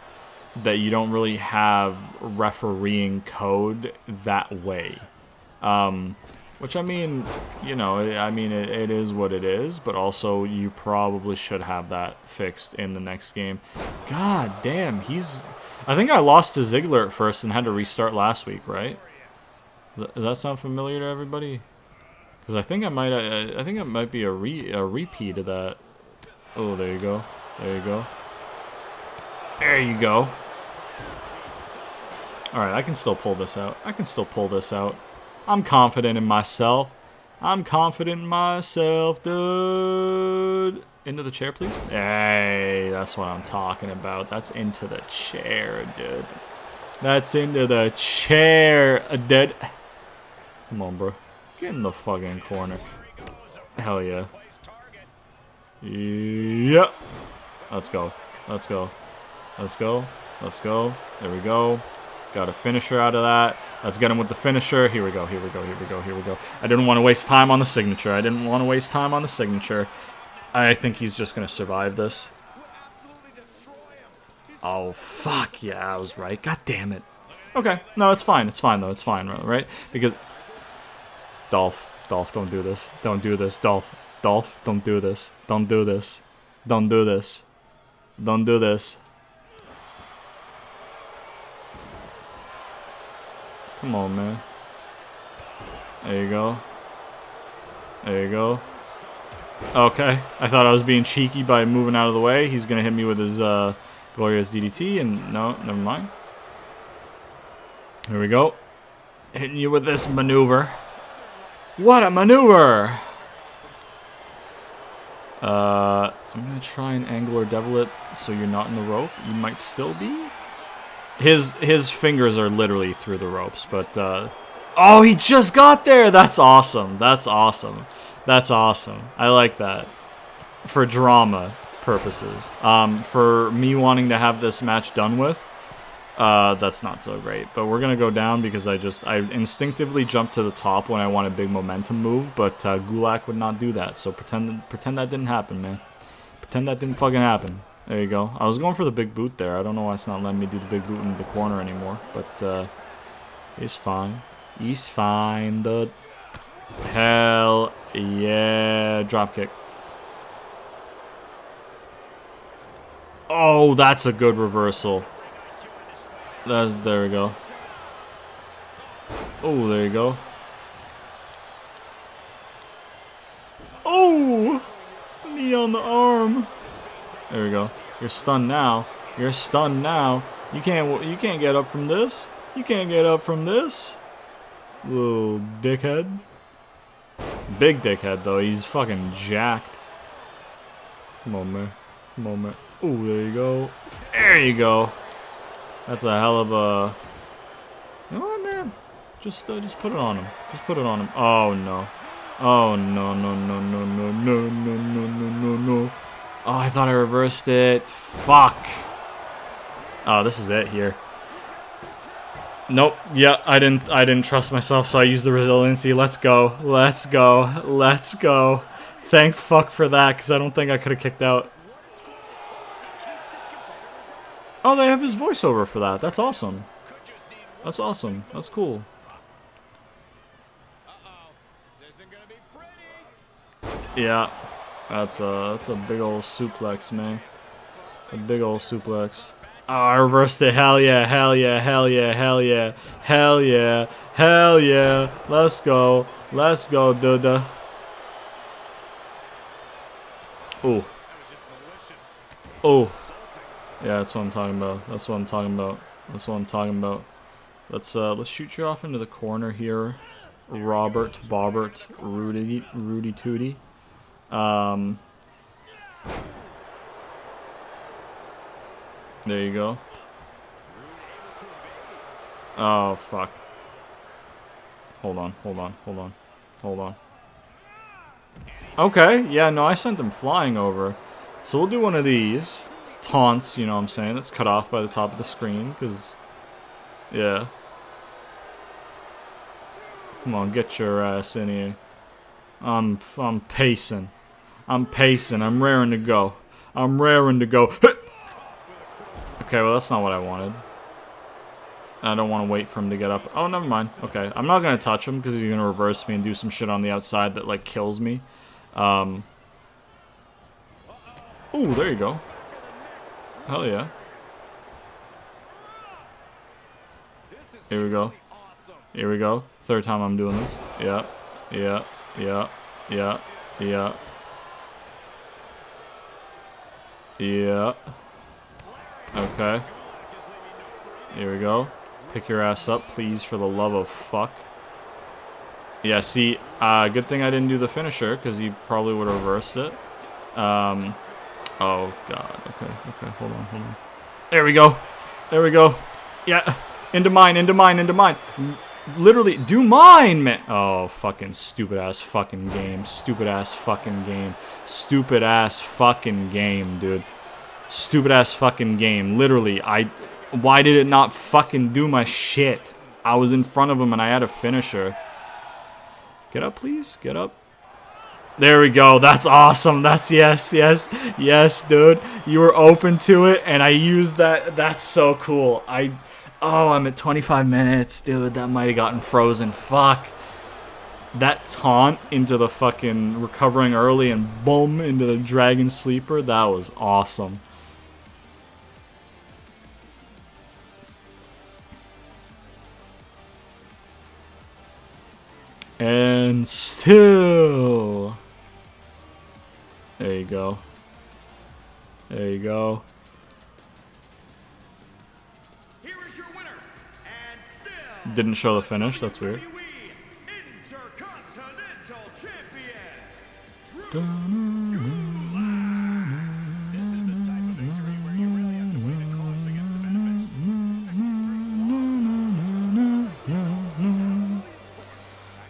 Speaker 1: that you don't really have refereeing code that way. Which, I mean, you know, it is what it is, but also you probably should have that fixed in the next game. God damn, I think I lost to Ziggler at first and had to restart last week, right? Does that sound familiar to everybody? Because I think it might be a repeat of that. Oh, there you go. There you go. There you go. Alright, I can still pull this out. I can still pull this out. I'm confident in myself. I'm confident in myself, dude. Into the chair, please. Hey, that's what I'm talking about. That's into the chair, dude. That's into the chair, dude. Come on, bro. Get in the fucking corner. Hell yeah. Yep. Let's go. Let's go. Let's go. Let's go. There we go. Got a finisher out of that. Let's get him with the finisher. Here we go. Here we go. Here we go. Here we go. I didn't want to waste time on the signature. I didn't want to waste time on the signature. I think he's just going to survive this. Oh, fuck. Yeah, I was right. God damn it. Okay. No, it's fine. It's fine, though. It's fine, right? Because... Dolph, don't do this. Don't do this, Dolph. Dolph, don't do this. Don't do this. Don't do this. Don't do this. Come on, man. There you go. There you go. Okay. I thought I was being cheeky by moving out of the way. He's going to hit me with his glorious DDT, and no, never mind. Here we go. Hitting you with this maneuver. What a maneuver! I'm going to try and angle or devil it so you're not in the rope. You might still be. His fingers are literally through the ropes, but oh, he just got there. That's awesome. That's awesome. That's awesome. I like that for drama purposes. For me wanting to have this match done with, that's not so great. But we're gonna go down because I instinctively jumped to the top when I want a big momentum move, but Gulak would not do that. So pretend that didn't happen, man. Pretend that didn't fucking happen. There you go. I was going for the big boot there. I don't know why it's not letting me do the big boot in the corner anymore, but he's fine. He's fine. The hell yeah, dropkick. Oh, that's a good reversal. There we go. Oh, there you go. Oh, knee on the arm. There we go. You're stunned now. You're stunned now. You can't get up from this. You can't get up from this. Little dickhead. Big dickhead though. He's fucking jacked. Come on, man. Come on, man. Oh, there you go. There you go. That's a hell of a. You know what, man? Just put it on him. Just put it on him. Oh no. Oh no no no no no no no no no no. Oh, I thought I reversed it. Fuck. Oh, this is it here. Nope. Yeah, I didn't trust myself, so I used the resiliency. Let's go. Let's go. Let's go. Thank fuck for that, because I don't think I could have kicked out. Oh, they have his voiceover for that. That's awesome. That's awesome. That's cool. Yeah. That's a big old suplex, man. A big old suplex. Oh, I reversed it. Hell yeah, hell yeah, hell yeah, hell yeah, hell yeah, hell yeah. Let's go. Let's go, dude. Oh. Oh. Yeah, that's what I'm talking about. That's what I'm talking about. That's what I'm talking about. Let's shoot you off into the corner here. Robert, Bobbert, Rudy Tootie. There you go. Oh, fuck. Hold on, hold on, hold on, hold on. Okay, yeah, no, I sent them flying over. So we'll do one of these. Taunts, you know what I'm saying? That's cut off by the top of the screen, because... Yeah. Come on, get your ass in here. I'm pacing. I'm pacing. I'm raring to go. I'm raring to go. Okay, well, that's not what I wanted. I don't want to wait for him to get up. Oh, never mind. Okay, I'm not going to touch him because he's going to reverse me and do some shit on the outside that, like, kills me. Oh, there you go. Hell yeah. Here we go. Here we go. Third time I'm doing this. Yeah. Yeah. Yeah. Yeah. Yeah. Yeah. Okay. Here we go. Pick your ass up, please, for the love of fuck. Yeah, see, good thing I didn't do the finisher, because he probably would have reversed it. Oh, God. Okay, okay, hold on, hold on. There we go. There we go. Yeah, into mine, into mine, into mine. Literally, do mine, man. Oh, fucking stupid-ass fucking game. Stupid-ass fucking game. Stupid-ass fucking game, dude. Stupid-ass fucking game. Literally, why did it not fucking do my shit? I was in front of him and I had a finisher. Get up, please. Get up. There we go. That's awesome. That's yes, yes, yes, dude. You were open to it and I used that. That's so cool. Oh, I'm at 25 minutes, dude. That might have gotten frozen. Fuck. That taunt into the fucking recovering early and boom into the dragon sleeper. That was awesome. And still. There you go. There you go.
Speaker 2: Here is your winner, and still
Speaker 1: Didn't show the finish. That's weird.
Speaker 2: WWE Intercontinental Champion, Drew Gulak. This is the type of victory where you really have to win the cause against the venomous.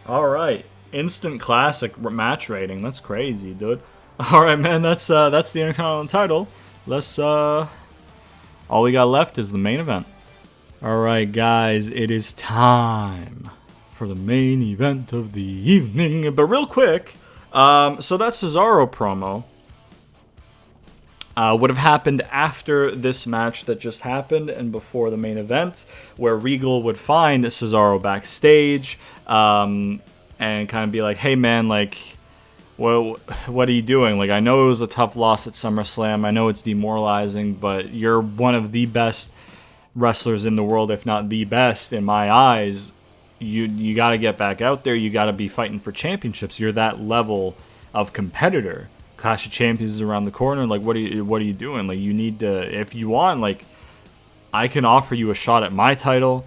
Speaker 1: All right, instant classic match rating. That's crazy, dude. All right, man. That's the Intercontinental title. Let's all we got left is the main event. All right, guys, it is time for the main event of the evening. But real quick, so that Cesaro promo would have happened after this match that just happened and before the main event, where Regal would find Cesaro backstage and kind of be like, hey, man, like, well, what are you doing? Like, I know it was a tough loss at SummerSlam. I know it's demoralizing, but you're one of the best wrestlers in the world, if not the best in my eyes. You got to get back out there. You got to be fighting for championships. You're that level of competitor. Clash of Champions is around the corner. Like, what are you doing? Like, you need to, if you want, like, I can offer you a shot at my title.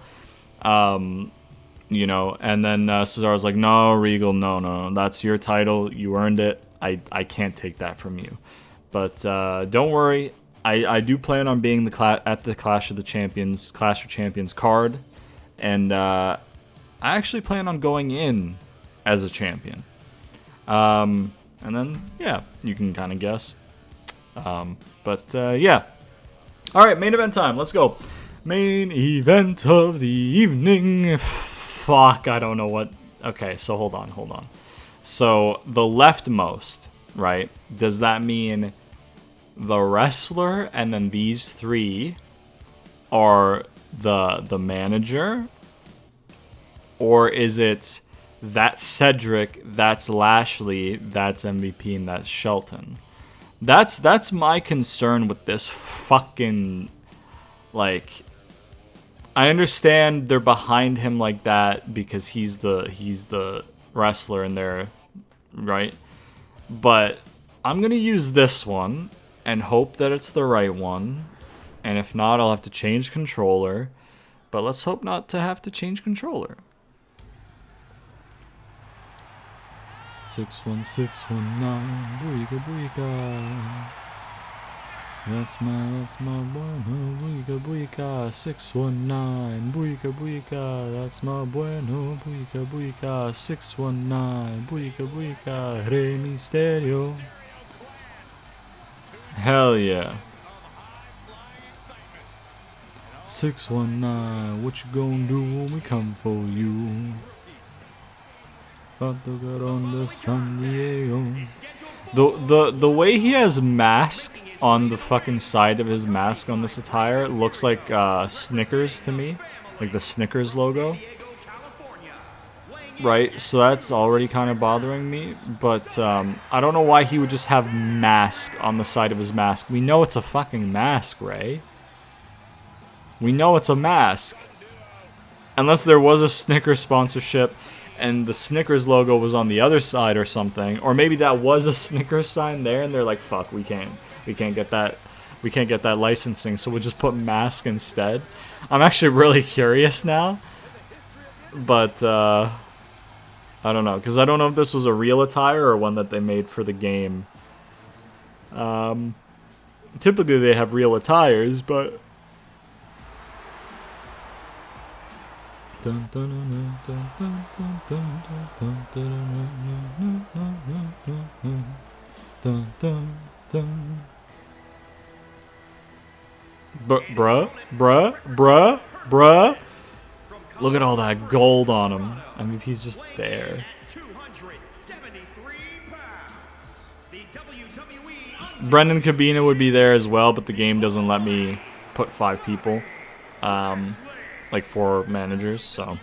Speaker 1: You know, and then Cesaro's like, no, Regal, no, that's your title. You earned it. I can't take that from you. But don't worry. I do plan on being at the Clash of Champions card. And I actually plan on going in as a champion. And then, yeah, you can kind of guess. Yeah. All right, main event time. Let's go. Main event of the evening. Fuck, I don't know what. Okay, so hold on. So the leftmost, right? Does that mean the wrestler and then these three are the manager? Or is it that's Cedric, that's Lashley, that's MVP, and that's Shelton? That's my concern with this fucking, like, I understand they're behind him like that because he's the wrestler in there, right? But I'm gonna use this one and hope that it's the right one. And if not, I'll have to change controller. But let's hope not to have to change controller. 61619, booyaka booyaka. That's my bueno, booyaka booyaka. 619, booyaka booyaka. That's my bueno, booyaka booyaka. 619, booyaka booyaka. Rey Mysterio. Hell yeah. 619, what you gonna do when we come for you? About to get on the San Diego. The way he has mask on the fucking side of his mask on this attire looks like Snickers to me, like the Snickers logo. Right, so that's already kind of bothering me, but I don't know why he would just have mask on the side of his mask. We know it's a fucking mask, Ray. We know it's a mask. Unless there was a Snickers sponsorship and the Snickers logo was on the other side or something, or maybe that was a Snickers sign there and they're like, fuck, we can't get that licensing, so we'll just put mask instead. I'm actually really curious now, but I don't know, because I don't know if this was a real attire or one that they made for the game. Typically they have real attires, but bruh. Look at all that gold on him. I mean, he's just there. Brendan Cabina would be there as well, but the game doesn't let me put 5 people. Like 4 managers, so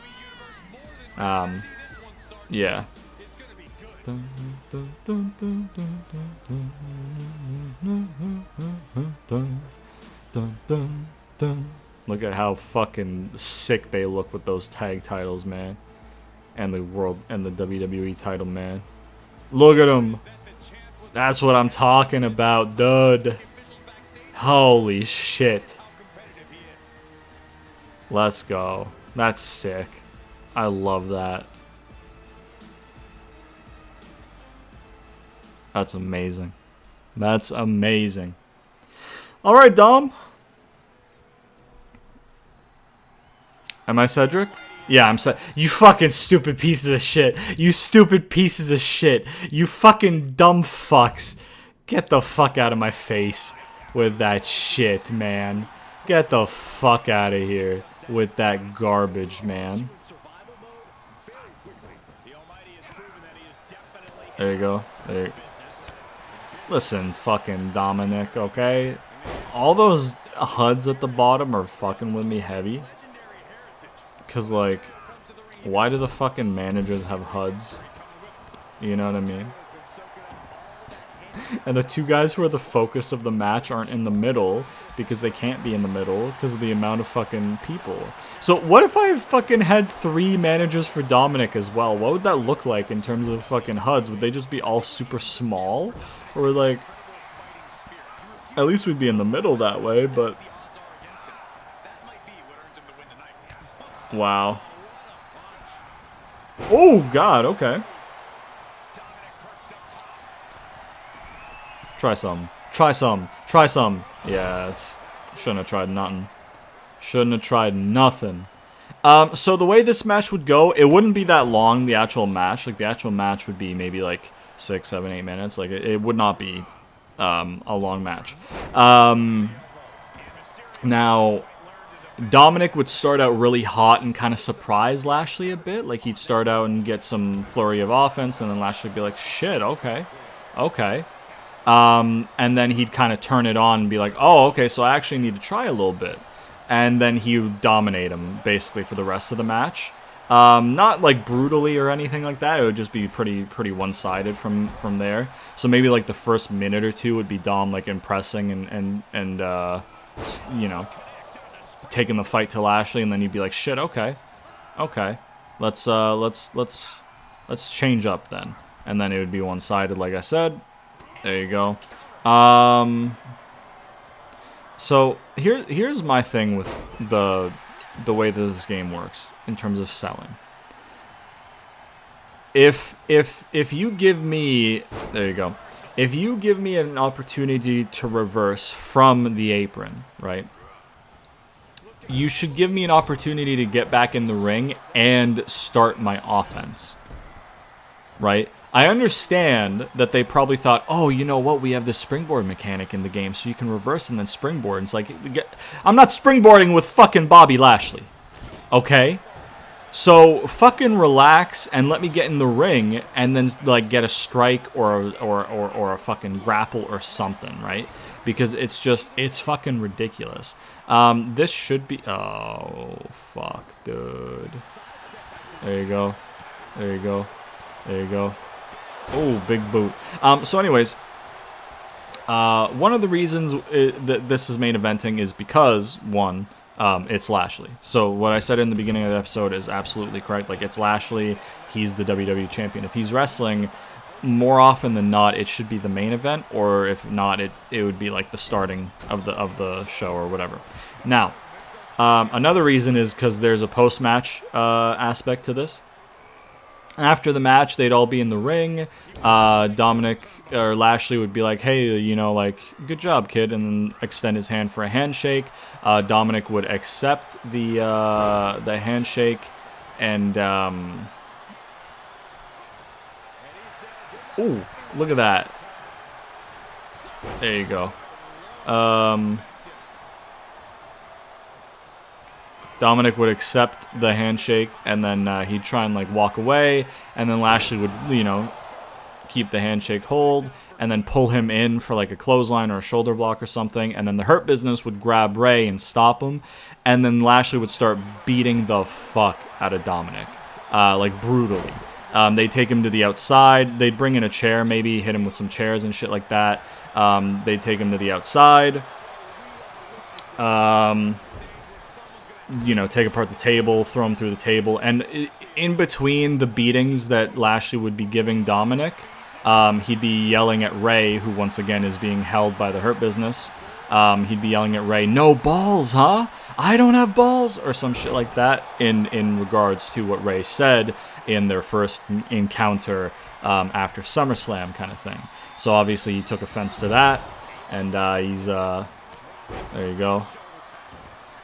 Speaker 1: yeah. Look at how fucking sick they look with those tag titles, man. and the WWE title, man. Look at him. That's what I'm talking about, dude. Holy shit. Let's go. That's sick. I love that. That's amazing. That's amazing. All right, Dom. Am I Cedric? Yeah, I'm Cedric. You fucking stupid pieces of shit. You stupid pieces of shit. You fucking dumb fucks. Get the fuck out of my face with that shit, man. Get the fuck out of here with that garbage, man. There you go. There. Listen, fucking Dominic, okay? All those HUDs at the bottom are fucking with me heavy. Because, like, why do the fucking managers have HUDs? You know what I mean? And the two guys who are the focus of the match aren't in the middle because they can't be in the middle because of the amount of fucking people. So what if I fucking had 3 managers for Dominic as well? What would that look like in terms of fucking HUDs? Would they just be all super small? Or like, at least we'd be in the middle that way, but... Wow. Oh, God, okay. Try some. Try some. Try some. Yeah, shouldn't have tried nothing. Shouldn't have tried nothing. So the way this match would go, it wouldn't be that long, the actual match. Like, the actual match would be maybe, like, 6, 7, 8 minutes. Like, it would not be a long match. Now... Dominic would start out really hot and kind of surprise Lashley a bit. Like, he'd start out and get some flurry of offense, and then Lashley would be like, shit, okay. Okay. And then he'd kind of turn it on and be like, oh, okay, so I actually need to try a little bit. And then he would dominate him, basically, for the rest of the match. Not, like, brutally or anything like that. It would just be pretty one-sided from there. So maybe, like, the first minute or two would be Dom, like, impressing and you know... taking the fight to Lashley, and then you'd be like, shit, okay, let's change up then, and then it would be one-sided, like I said. There you go. So here's my thing with the way that this game works in terms of selling. If you give me, there you go, if you give me an opportunity to reverse from the apron, right? You should give me an opportunity to get back in the ring and start my offense, right? I understand that they probably thought, oh, you know what? We have this springboard mechanic in the game, so you can reverse and then springboard. And it's like, I'm not springboarding with fucking Bobby Lashley, okay? So fucking relax and let me get in the ring and then like get a strike or a fucking grapple or something, right? Because it's fucking ridiculous. This should be... Oh, fuck, dude. There you go. There you go. There you go. Oh, big boot. So anyways, one of the reasons that this is main eventing is because, one, it's Lashley. So what I said in the beginning of the episode is absolutely correct. Like, it's Lashley. He's the WWE champion. If he's wrestling... more often than not, it should be the main event, or if not, it would be like the starting of the show or whatever. Now, another reason is because there's a post-match aspect to this. After the match, they'd all be in the ring. Dominic or Lashley would be like, "Hey, you know, like, good job, kid," and then extend his hand for a handshake. Dominic would accept the handshake, and ooh, look at that. There you go. Dominic would accept the handshake, and then he'd try and like walk away, and then Lashley would, you know, keep the handshake hold, and then pull him in for like a clothesline or a shoulder block or something, and then the Hurt Business would grab Ray and stop him, and then Lashley would start beating the fuck out of Dominic, like brutally. They'd take him to the outside. They'd bring in a chair, maybe hit him with some chairs and shit like that. They'd take him to the outside. you know, take apart the table, throw him through the table. And in between the beatings that Lashley would be giving Dominic, he'd be yelling at Ray, who once again is being held by the Hurt Business. He'd be yelling at Ray, "No balls, huh? I don't have balls," or some shit like that in regards to what Ray said in their first encounter after SummerSlam kind of thing. So obviously he took offense to that, and he's, there you go.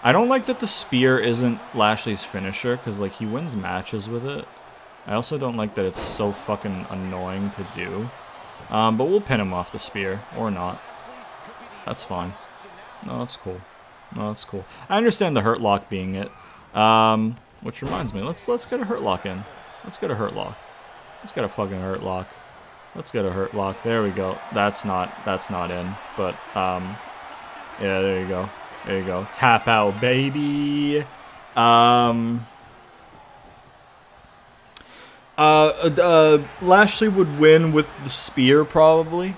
Speaker 1: I don't like that the spear isn't Lashley's finisher, because, like, he wins matches with it. I also don't like that it's so fucking annoying to do. But we'll pin him off the spear, or not. That's fine. No, that's cool. No, that's cool. I understand the Hurt Lock being it. Which reminds me, let's get a Hurt Lock in. Let's get a Hurt Lock. Let's get a fucking Hurt Lock. Let's get a Hurt Lock. There we go. That's not in. But, yeah, there you go. There you go. Tap out, baby. Lashley would win with the spear, probably.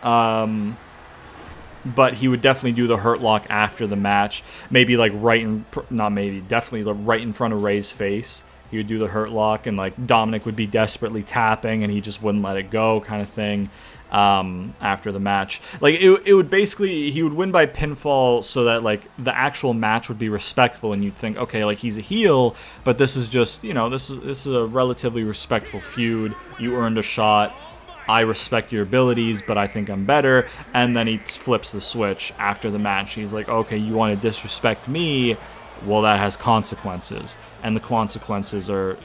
Speaker 1: But he would definitely do the Hurt Lock after the match. Maybe, like, definitely right in front of Ray's face. He would do the Hurt Lock, and, like, Dominic would be desperately tapping, and he just wouldn't let it go, kind of thing, after the match. Like, it would basically, he would win by pinfall so that, like, the actual match would be respectful, and you'd think, okay, like, he's a heel, but this is just, you know, this is a relatively respectful feud. You earned a shot. I respect your abilities, but I think I'm better. And then he flips the switch after the match. He's like, okay, you want to disrespect me? Well, that has consequences. And the consequences are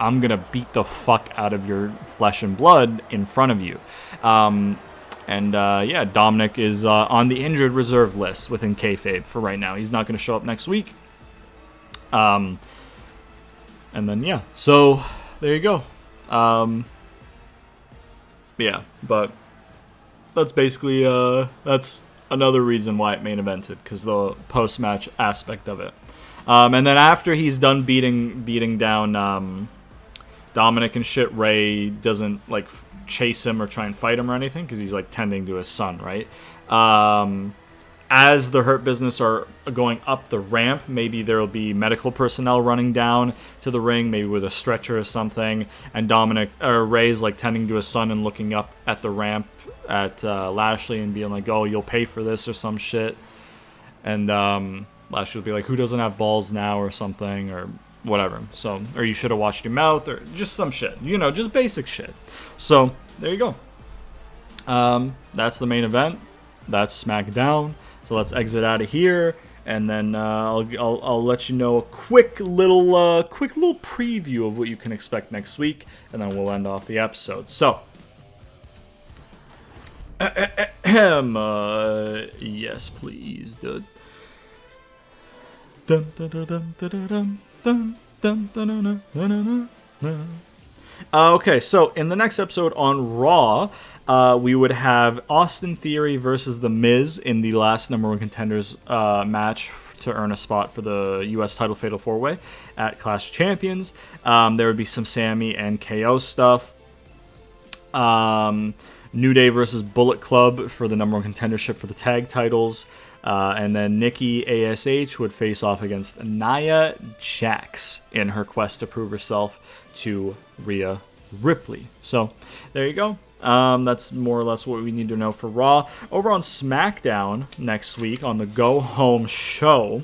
Speaker 1: I'm going to beat the fuck out of your flesh and blood in front of you. Yeah, Dominic is on the injured reserve list within kayfabe for right now. He's not going to show up next week. And then, yeah. So, there you go. Yeah, but that's basically, that's another reason why it main evented, because the post-match aspect of it. And then after he's done beating down, Dominic and shit, Ray doesn't, like, chase him or try and fight him or anything, because he's, like, tending to his son, right? As the Hurt Business are going up the ramp, maybe there will be medical personnel running down to the ring, maybe with a stretcher or something, and Ray's like tending to his son and looking up at the ramp at Lashley and being like, "Oh, you'll pay for this," or some shit. And Lashley will be like, "Who doesn't have balls now?" or something, or whatever. So, or "You should have watched your mouth," or just some shit. You know, just basic shit. So there you go. That's the main event. That's SmackDown. So let's exit out of here, and then I'll let you know a quick little preview of what you can expect next week, and then we'll end off the episode. So, yes, please, dude. Okay, so in the next episode on Raw, we would have Austin Theory versus The Miz in the last number one contenders match to earn a spot for the U.S. title Fatal 4-Way at Clash of Champions. There would be some Sammy and KO stuff. New Day versus Bullet Club for the number one contendership for the tag titles. And then Nikki ASH would face off against Nia Jax in her quest to prove herself to Rhea Ripley. So there you go. That's more or less what we need to know for Raw. Over on SmackDown next week on the Go Home show,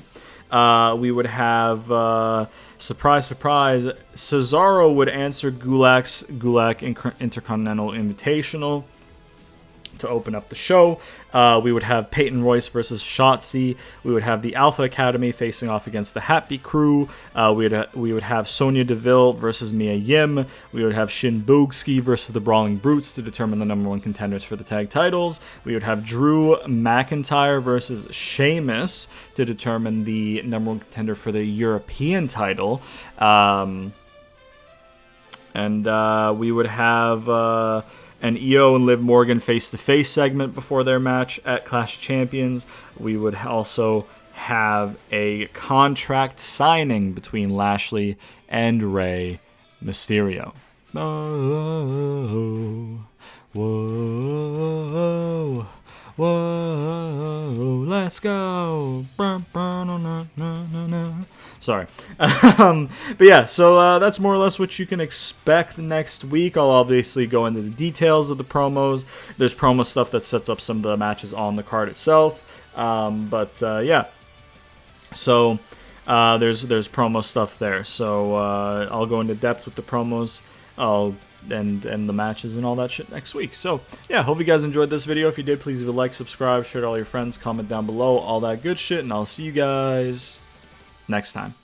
Speaker 1: we would have, surprise, surprise, Cesaro would answer Gulak Intercontinental Invitational to open up the show. We would have Peyton Royce versus Shotzi. We would have the Alpha Academy facing off against the Happy Crew. We would have Sonya Deville versus Mia Yim. We would have Shin Boogsky versus the Brawling Brutes to determine the number one contenders for the tag titles. We would have Drew McIntyre versus Sheamus to determine the number one contender for the European title. We would have an EO and Liv Morgan face-to-face segment before their match at Clash of Champions. We would also have a contract signing between Lashley and Rey Mysterio. Oh, whoa, Whoa, let's go. Sorry. But yeah, so that's more or less what you can expect next week. I'll obviously go into the details of the promos. There's promo stuff that sets up some of the matches on the card itself. Yeah. So there's promo stuff there. So I'll go into depth with the promos. And the matches and all that shit next week. So, yeah, hope you guys enjoyed this video. If you did, please leave a like, subscribe, share it to all your friends, comment down below, all that good shit, and I'll see you guys next time.